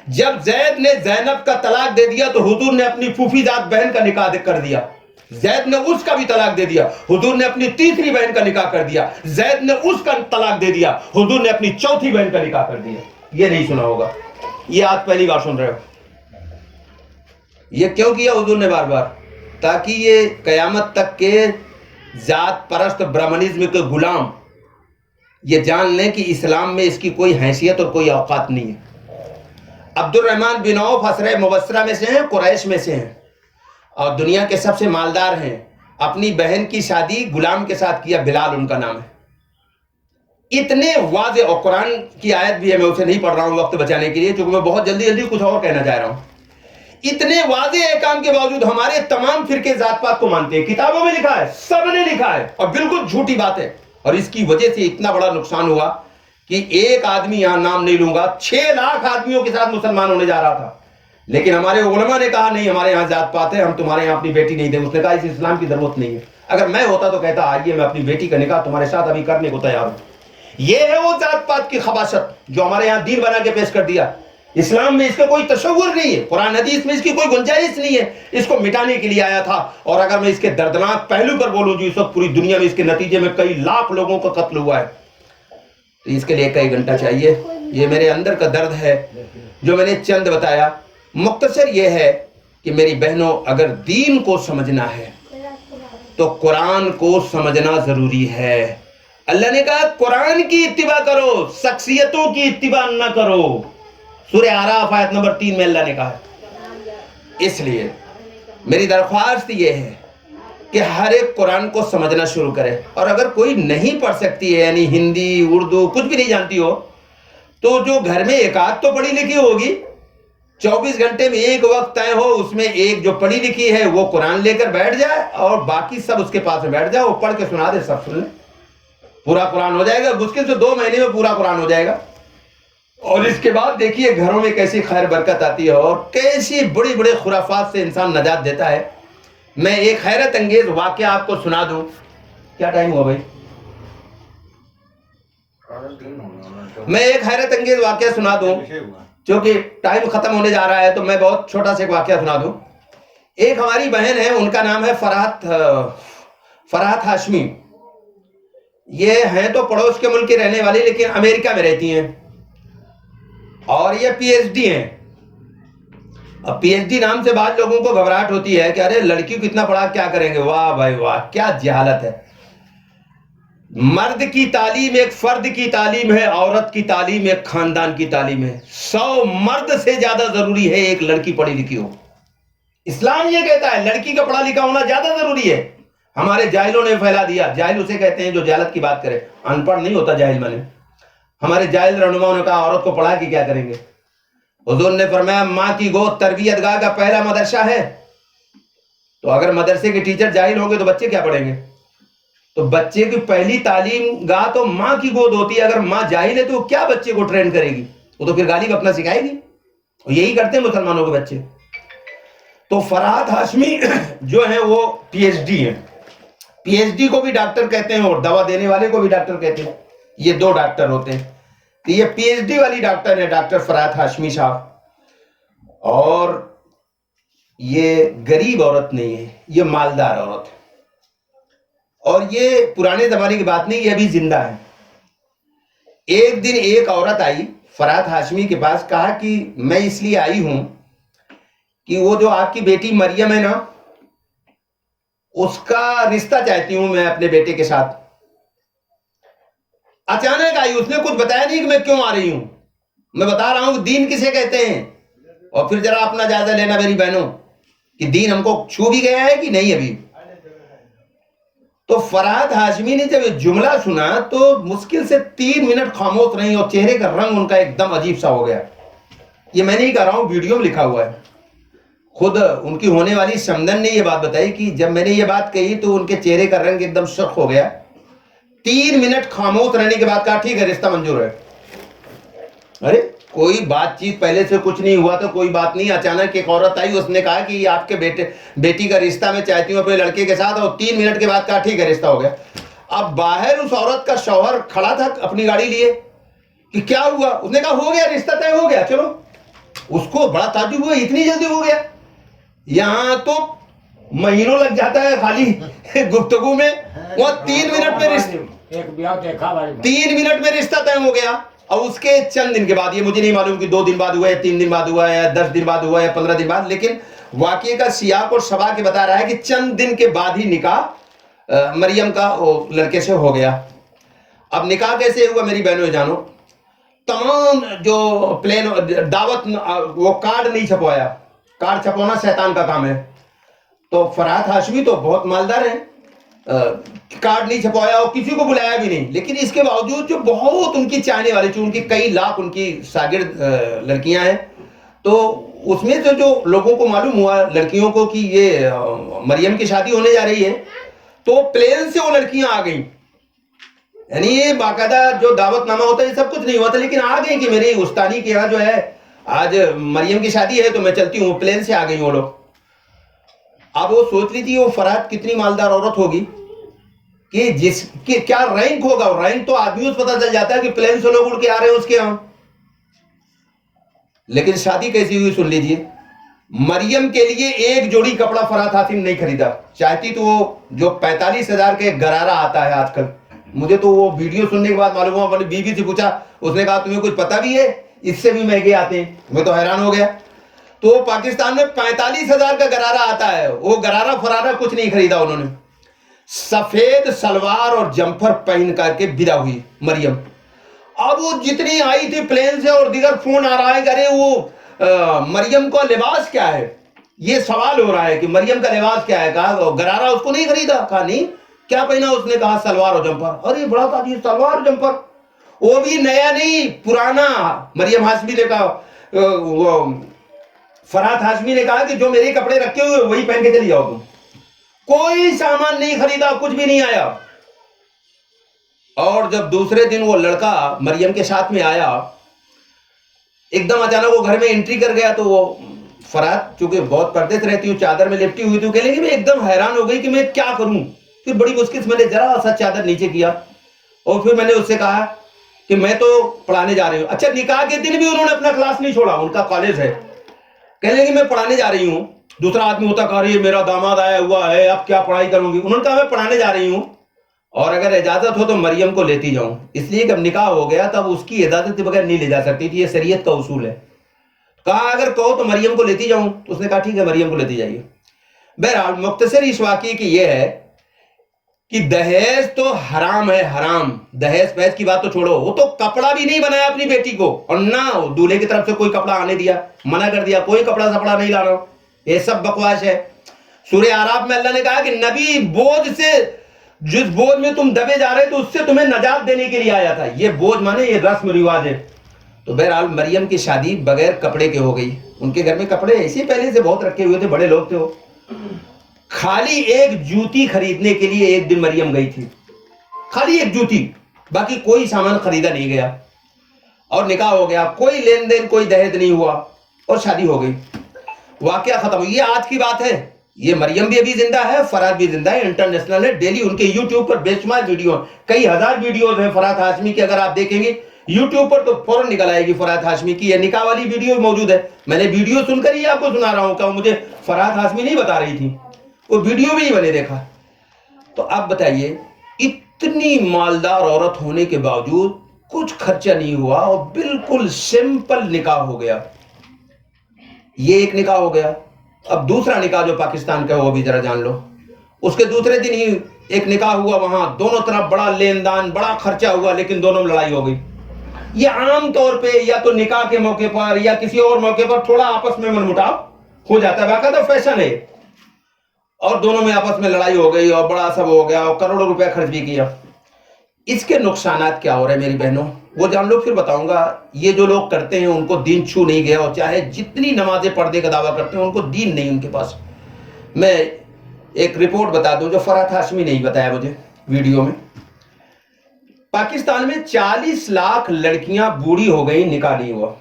جب زید نے زینب کا طلاق دے دیا تو حضور نے اپنی پھوپھی ذات بہن کا نکاح کر دیا۔ زید نے اس کا بھی طلاق دے دیا، حضور نے اپنی تیسری بہن کا نکاح کر دیا۔ زید نے اس کا طلاق دے دیا، حضور نے اپنی چوتھی بہن کا نکاح کر دیا۔ یہ نہیں سنا ہوگا، یہ آج پہلی بار سن رہے ہو۔ یہ کیوں کیا حضور نے بار بار؟ تاکہ یہ قیامت تک کے ذات پرست برہمنزم کے غلام یہ جان لیں کہ اسلام میں اس کی کوئی حیثیت اور کوئی اوقات نہیں ہے۔ عبد الرحمن بن عوف اسرۂ مبشرہ میں سے ہیں، قریش میں سے ہیں، اور دنیا کے سب سے مالدار ہیں۔ اپنی بہن کی شادی غلام کے ساتھ کیا، بلال ان کا نام ہے۔ اتنے واضح، اور قرآن کی آیت بھی ہے، میں اسے نہیں پڑھ رہا ہوں وقت بچانے کے لیے، چونکہ میں بہت جلدی کچھ اور کہنا چاہ رہا ہوں۔ اتنے واضح احکام کے باوجود ہمارے تمام فرقے ذات پات کو مانتے ہیں، کتابوں میں لکھا ہے، سب نے لکھا ہے، اور بالکل جھوٹی بات ہے۔ اور اس کی وجہ سے اتنا بڑا نقصان ہوا کہ ایک آدمی، یہاں نام نہیں لوں گا، 6 لاکھ آدمیوں کے ساتھ مسلمان ہونے جا رہا تھا، لیکن ہمارے علماء نے کہا نہیں، ہمارے یہاں ذات پات ہے، ہم تمہارے یہاں اپنی بیٹی نہیں دیں۔ اس نے کہا اس اسلام کی ضرورت نہیں ہے۔ اگر میں ہوتا تو کہتا آئیے میں اپنی بیٹی کا نکاح تمہارے ساتھ ابھی کرنے کو تیار ہوں۔ یہ ہے وہ ذات پات کی خباثت جو ہمارے یہاں دین بنا کے پیش کر دیا۔ اسلام میں اس کا کوئی تصور نہیں ہے، قرآن حدیث میں اس کی کوئی گنجائش نہیں ہے، اس کو مٹانے کے لیے آیا تھا۔ اور اگر میں اس کے دردناک پہلو پر بولوں جو اس وقت پوری دنیا میں اس کے نتیجے میں کئی لاکھ لوگوں کا قتل ہوا ہے، تو اس کے لیے کئی گھنٹہ چاہیے۔ یہ میرے اندر کا درد ہے جو میں نے چند بتایا۔ مختصر یہ ہے کہ میری بہنوں، اگر دین کو سمجھنا ہے تو قرآن کو سمجھنا ضروری ہے۔ اللہ نے کہا قرآن کی اتباع کرو، شخصیتوں کی اتباع نہ کرو۔ سورہ اعراف آیت نمبر 3 میں اللہ نے کہا ہے۔ اس لیے میری درخواست یہ ہے کہ ہر ایک قرآن کو سمجھنا شروع کرے، اور اگر کوئی نہیں پڑھ سکتی ہے، یعنی ہندی اردو کچھ بھی نہیں جانتی ہو، تو جو گھر میں ایک آدھ تو پڑھی لکھی ہوگی، 24 گھنٹے میں ایک وقت طے ہو، اس میں ایک جو پڑھی لکھی ہے وہ قرآن لے کر بیٹھ جائے اور باقی سب اس کے پاس میں بیٹھ جائے، وہ پڑھ کے سنا دے، سب سن لیں، پورا قرآن ہو جائے گا۔ مشکل سے 2 مہینے میں پورا قرآن ہو جائے گا۔ اور اس کے بعد دیکھیے گھروں میں کیسی خیر برکت آتی ہے اور کیسی بڑی بڑی خرافات سے انسان نجات دیتا ہے۔ میں ایک حیرت انگیز واقعہ آپ کو سنا دوں۔ کیا ٹائم ہوا بھائی؟ میں ایک حیرت انگیز واقعہ سنا دوں، چونکہ ٹائم ختم ہونے جا رہا ہے تو میں بہت چھوٹا سا ایک واقعہ سنا دوں۔ ایک ہماری بہن ہے، ان کا نام ہے فرحت ہاشمی۔ یہ ہیں تو پڑوس کے ملک کی رہنے والی، لیکن امریکہ میں رہتی ہیں، اور یہ پی ایچ ڈی ہیں۔ اب پی ایچ ڈی نام سے بعض لوگوں کو گھبراہٹ ہوتی ہے کہ ارے لڑکی کو اتنا پڑھا کیا کریں گے۔ واہ بھائی واہ، کیا جہالت ہے۔ مرد کی تعلیم ایک فرد کی تعلیم ہے، عورت کی تعلیم ایک خاندان کی تعلیم ہے۔ 100 مرد سے زیادہ ضروری ہے ایک لڑکی پڑھی لکھی ہو۔ اسلام یہ کہتا ہے لڑکی کا پڑھا لکھا ہونا زیادہ ضروری ہے۔ ہمارے جاہلوں نے پھیلا دیا، جاہل اسے کہتے ہیں جو جہالت کی بات کرے، ان پڑھ نہیں ہوتا جاہل مانے۔ ہمارے جاہل رہنماؤں نے کہا عورت کو پڑھا کے کیا کریں گے؟ حضور نے فرمایا ماں کی گود تربیت گاہ کا پہلا مدرسہ ہے، تو اگر مدرسے کے ٹیچر جاہل ہوں گے تو بچے کیا پڑھیں گے؟ تو بچے کی پہلی تعلیم گاہ تو ماں کی گود ہوتی ہے۔ اگر ماں جاہل ہے تو وہ کیا بچے کو ٹرین کرے گی؟ وہ تو پھر گالی بکنا سکھائے گی۔ یہی کرتے ہیں مسلمانوں کے بچے۔ تو فرحت ہاشمی جو ہیں وہ پی ایچ ڈی ہیں۔ پی ایچ ڈی کو بھی ڈاکٹر کہتے ہیں اور دوا دینے والے کو بھی ڈاکٹر کہتے ہیں، یہ 2 ڈاکٹر ہوتے ہیں۔ تو یہ پی ایچ ڈی والی ڈاکٹر ہے، ڈاکٹر فرحت ہاشمی صاحب، اور یہ غریب عورت نہیں ہے، یہ مالدار عورت ہے۔ اور یہ پرانے زمانے کی بات نہیں، یہ ابھی زندہ ہے۔ ایک دن ایک عورت آئی فرحت ہاشمی کے پاس، کہا کہ میں اس لیے آئی ہوں کہ وہ جو آپ کی بیٹی مریم ہے نا، اس کا رشتہ چاہتی ہوں میں اپنے بیٹے کے ساتھ۔ اچانک آئی، اس نے کچھ بتایا نہیں کہ میں کیوں آ رہی ہوں۔ میں بتا رہا ہوں کہ دین کسے کہتے ہیں، اور پھر ذرا اپنا جائزہ لینا میری بہنوں کہ دین ہم کو چھو بھی گیا ہے کہ نہیں ابھی۔ تو فرحت ہاشمی نے جب یہ جملہ سنا تو مشکل سے 3 منٹ خاموش رہی، اور چہرے کا رنگ ان کا ایک دم عجیب سا ہو گیا۔ یہ میں نہیں کہہ رہا ہوں، ویڈیو میں لکھا ہوا ہے۔ خود ان کی ہونے والی سمندن نے یہ بات بتائی کہ جب میں نے یہ بات کہی تو ان کے چہرے کا رنگ ایک دم سرخ ہو گیا۔ 3 منٹ خاموش رہنے کے بعد کہا ٹھیک ہے رشتہ منظور ہے۔ ارے کوئی بات چیت پہلے سے کچھ نہیں ہوا تو کوئی بات نہیں، اچانک ایک عورت آئی، اس نے کہا کہ یہ آپ کے بیٹی کا رشتہ میں چاہتی ہوں اپنے لڑکے کے ساتھ، اور 3 منٹ کے بعد کہا ٹھیک ہے رشتہ ہو گیا۔ اب باہر اس عورت کا شوہر کھڑا تھا اپنی گاڑی لیے کہ کیا ہوا؟ اس نے کہا ہو گیا رشتہ طے ہو گیا چلو۔ اس کو بڑا تعجب ہوا، اتنی جلدی ہو گیا؟ یہاں تو مہینوں لگ جاتا ہے خالی گفتگو میں، وہ 3 منٹ میں 3 منٹ میں رشتہ طے ہو گیا۔ اور اس کے چند دن کے بعد، یہ مجھے نہیں معلوم کہ 2 دن بعد ہوا ہے، 3 دن بعد ہوا ہے، یا 10 دن بعد ہوا ہے، یا 15 دن بعد، لیکن واقعے کا سیاق اور سباق بتا رہا ہے کہ چند دن کے بعد ہی نکاح مریم کا لڑکے سے ہو گیا۔ اب نکاح کیسے ہوا میری بہنوں جانو؟ تمام جو پلین دعوت، وہ کارڈ نہیں چھپوایا، کارڈ چھپوانا شیطان کا کام ہے۔ تو فرحت ہاشمی تو بہت مالدار ہیں، کارڈ نہیں چھپوایا اور کسی کو بلایا بھی نہیں، لیکن اس کے باوجود جو بہت ان کی چاہنے والے، جو ان کی کئی لاکھ ان کی شاگرد لڑکیاں ہیں، تو اس میں سے جو لوگوں کو معلوم ہوا لڑکیوں کو کہ یہ مریم کی شادی ہونے جا رہی ہے، تو پلین سے وہ لڑکیاں آ گئیں۔ یعنی یہ باقاعدہ جو دعوت نامہ ہوتا ہے یہ سب کچھ نہیں ہوا تھا، لیکن آ گئی کہ میری استانی کے یہاں جو ہے آج مریم کی شادی ہے تو میں چلتی ہوں۔ پلین سے آ گئی وہ لوگ۔ اب وہ سوچ رہی تھی وہ فرحت کتنی مالدار عورت ہوگی کہ جس کے کیا رینک ہوگا، رینک تو آدمیوں سے پتہ چل جاتا ہے کہ پلین سے لوگ اڑ کے آ رہے ہیں اس کے یہاں۔ لیکن شادی کیسی ہوئی سن لیجئے. مریم کے لیے ایک جوڑی کپڑا فرحت حاشمی نے نہیں خریدا. چاہتی تو وہ جو 45,000 کے گرارا آتا ہے آج کل. مجھے تو وہ ویڈیو سننے کے بعد معلوم ہوا. اپنی بیوی سے پوچھا, اس نے کہا تمہیں کچھ پتا بھی ہے, اس سے بھی مہنگے آتے ہیں. میں تو حیران ہو گیا. تو پاکستان میں 45,000 کا گرارا آتا ہے. وہ گرارا فرارا کچھ نہیں خریدا انہوں نے. سفید سلوار اور جمپر پہن کر کے ودا ہوئی مریم. اب وہ جتنی آئی تھی پلین سے اور دیگر فون آ رہا ہے کہ ارے وہ مریم کا لباس کیا ہے. یہ سوال ہو رہا ہے کہ مریم کا لباس کیا ہے. کہا گرارا اس کو نہیں خریدا. کہا نہیں. کیا پہنا اس نے. کہا سلوار اور جمپر. ارے بڑا تاجر سلوار جمپر, وہ بھی نیا نہیں پرانا. مریم ہاشمی نے کہا وہ فرحت ہاشمی نے کہا کہ جو میرے کپڑے رکھے ہوئے وہی پہن کے چلی جاؤ تم. کوئی سامان نہیں خریدا, کچھ بھی نہیں آیا. اور جب دوسرے دن وہ لڑکا مریم کے ساتھ میں آیا, ایک دم اچانک وہ گھر میں انٹری کر گیا. تو وہ فرحت چونکہ بہت پردے سے رہتی ہوں, چادر میں لپٹی ہوئی تھی, کہنے لگی میں ایک دم حیران ہو گئی کہ میں کیا کروں. پھر بڑی مشکل سے میں نے ذرا سا چادر نیچے کیا اور پھر میں نے اس سے کہا کہ میں تو پڑھانے جا رہی ہوں. اچھا, نکاح کے دن بھی انہوں نے اپنا کلاس نہیں چھوڑا, ان کا کالج ہے. کہنے لگی میں پڑھانے جا رہی ہوں. دوسرا آدمی ہوتا کہا رہی ہے میرا داماد آیا ہوا ہے, اب کیا پڑھائی کروں گی. انہوں نے کہا میں پڑھانے جا رہی ہوں اور اگر اجازت ہو تو مریم کو لیتی جاؤں. اس لیے جب نکاح ہو گیا تب اس کی اجازت کے بغیر نہیں لے جا سکتی تھی, یہ شریعت کا اصول ہے. کہا اگر کہو تو مریم کو لیتی جاؤں. تو اس نے کہا ٹھیک ہے مریم کو لیتی جائیے. بہرحال مختصر اس واقعے کی یہ ہے کہ دہیج تو حرام ہے, حرام. دہیج پہیج کی بات تو چھوڑو, وہ تو کپڑا بھی نہیں بنایا اپنی بیٹی کو, اور نہ دولہے کی طرف سے کوئی کپڑا آنے دیا, منع کر دیا کوئی کپڑا سپڑا نہیں لانا. یہ سب بکواس ہے. سورہ اعراف میں اللہ نے کہا کہ نبی بوجھ سے, جس بوجھ میں تم دبے جا رہے تو اس سے تمہیں نجات دینے کے لیے آیا تھا. یہ بوجھ مانے یہ رسم رواج ہے. تو بہرحال مریم کی شادی بغیر کپڑے کے ہو گئی. ان کے گھر میں کپڑے ایسے پہلے سے بہت رکھے ہوئے تھے, بڑے لوگ تھے وہ. خالی ایک جوتی خریدنے کے لیے ایک دن مریم گئی تھی, خالی ایک جوتی, باقی کوئی سامان خریدا نہیں گیا. اور نکاح ہو گیا, کوئی لین دین کوئی دہیج نہیں ہوا اور شادی ہو گئی. واقعہ ختم. یہ آج کی بات ہے. یہ مریم بھی ابھی زندہ ہے, فرحت بھی زندہ ہے, انٹرنیشنل ہے. ڈیلی ان کے یوٹیوب پر بے شمار ویڈیو, کئی ہزار ویڈیوز ہیں فرحت ہاشمی کی. اگر آپ دیکھیں گے یوٹیوب پر تو فوراً نکل آئے گی فرحت ہاشمی کی. یہ نکاح والی ویڈیو موجود ہے. میں نے ویڈیو سن کر ہی آپ کو سنا رہا ہوں, کہ مجھے فرحت ہاشمی نہیں بتا رہی تھی, وہ ویڈیو بھی نہیں بنے دیکھا. تو اب بتائیے, اتنی مالدار عورت ہونے کے باوجود کچھ خرچہ نہیں ہوا اور بالکل سمپل نکاح ہو گیا. یہ ایک نکاح ہو گیا. اب دوسرا نکاح جو پاکستان کا ہے وہ بھی ذرا جان لو. اس کے دوسرے دن ہی ایک نکاح ہوا, وہاں دونوں طرف بڑا لین دان, بڑا خرچہ ہوا, لیکن دونوں میں لڑائی ہو گئی. یہ عام طور پہ یا تو نکاح کے موقع پر یا کسی اور موقع پر تھوڑا آپس میں من مٹاؤ ہو جاتا ہے, باقاعدہ فیشن ہے. اور دونوں میں آپس میں لڑائی ہو گئی اور بڑا سب ہو گیا اور کروڑوں روپے خرچ بھی کیا. اس کے نقصانات کیا ہو رہے ہیں میری بہنوں, وہ جان لو پھر بتاؤں گا. یہ جو لوگ کرتے ہیں ان کو دین چھو نہیں گیا, اور چاہے جتنی نمازیں پڑھنے کا دعویٰ کرتے ہیں ان کو دین نہیں ان کے پاس. میں ایک رپورٹ بتا دوں جو فرحت ہاشمی نے بتایا مجھے ویڈیو میں. پاکستان میں 40 لاکھ لڑکیاں بوڑھی ہو گئی, نکاح نہیں ہوا,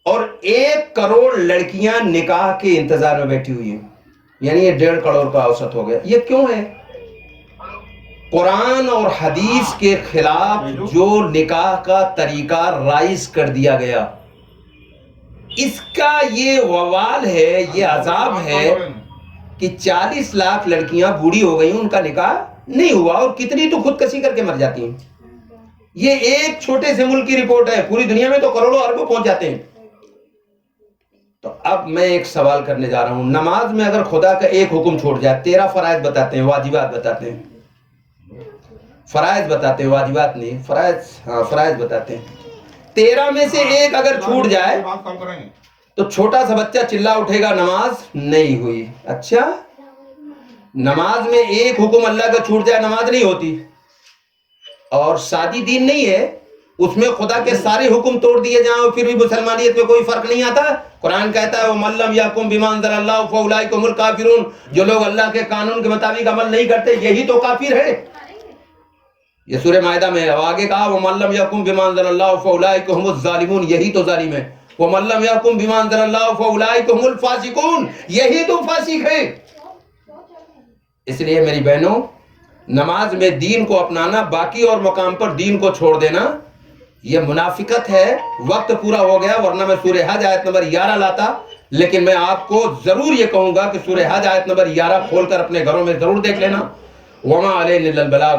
اور 1 کروڑ لڑکیاں نکاح کے انتظار میں بیٹھی ہوئی ہیں. یعنی یہ 1.5 کروڑ کا اوسط ہو گیا. یہ کیوں ہے؟ قرآن اور حدیث کے خلاف جو نکاح کا طریقہ رائج کر دیا گیا, اس کا یہ وبال ہے, یہ عذاب ہے کہ 40 لاکھ لڑکیاں بوڑھی ہو گئی, ان کا نکاح نہیں ہوا, اور کتنی تو خودکشی کر کے مر جاتی ہیں. یہ ایک چھوٹے سے ملک کی رپورٹ ہے, پوری دنیا میں تو کروڑوں اربوں پہنچ جاتے ہیں. تو اب میں ایک سوال کرنے جا رہا ہوں. نماز میں اگر خدا کا ایک حکم چھوڑ جائے, 13 فرائض بتاتے ہیں, واجبات بتاتے ہیں, فرائض بتاتے ہیں, واجبات نہیں, فرائض, ہاں فرائض بتاتے ہیں. 13 میں سے ایک اگر چھوٹ جائے تو چھوٹا سا بچہ چلا اٹھے گا نماز نہیں ہوئی. اچھا, نماز میں ایک حکم اللہ کا چھوٹ جائے نماز نہیں ہوتی. اور شادی دین نہیں ہے, اس میں خدا کے سارے حکم توڑ دیے جائیں اور پھر بھی مسلمانیت میں کوئی فرق نہیں آتا. قرآن کہتا ہے وَمَن لَّمْ يَحْكُم بِمَا أَنزَلَ اللَّهُ فَأُولَٰئِكَ هُمُ الْكَافِرُونَ. جو لوگ اللہ کے قانون کے مطابق عمل نہیں کرتے یہی تو کافر ہے. یہ سورہ مائدہ میں ہے. آگے کہا وَمَن لَّمْ يَحْكُم بِمَا أَنزَلَ اللَّهُ فَأُولَٰئِكَ هُمُ الظَّالِمُونَ. یہی تو ظالم ہے. وَمَن لَّمْ يَحْكُم بِمَا أَنزَلَ اللَّهُ فَأُولَٰئِكَ هُمُ الْفَاسِقُونَ. یہی تو فاسق ہے. اس لیے میری بہنوں, نماز میں دین کو اپنانا, باقی اور مقام پر دین کو چھوڑ دینا, یہ منافقت ہے. وقت پورا ہو گیا ورنہ میں سورہ حج آیت نمبر 11 لاتا، لیکن میں آپ کو ضرور یہ کہوں گا کہ سورہ حج آیت نمبر 11 کھول کر اپنے گھروں میں ضرور دیکھ لینا. وما علینا الا البلاغ.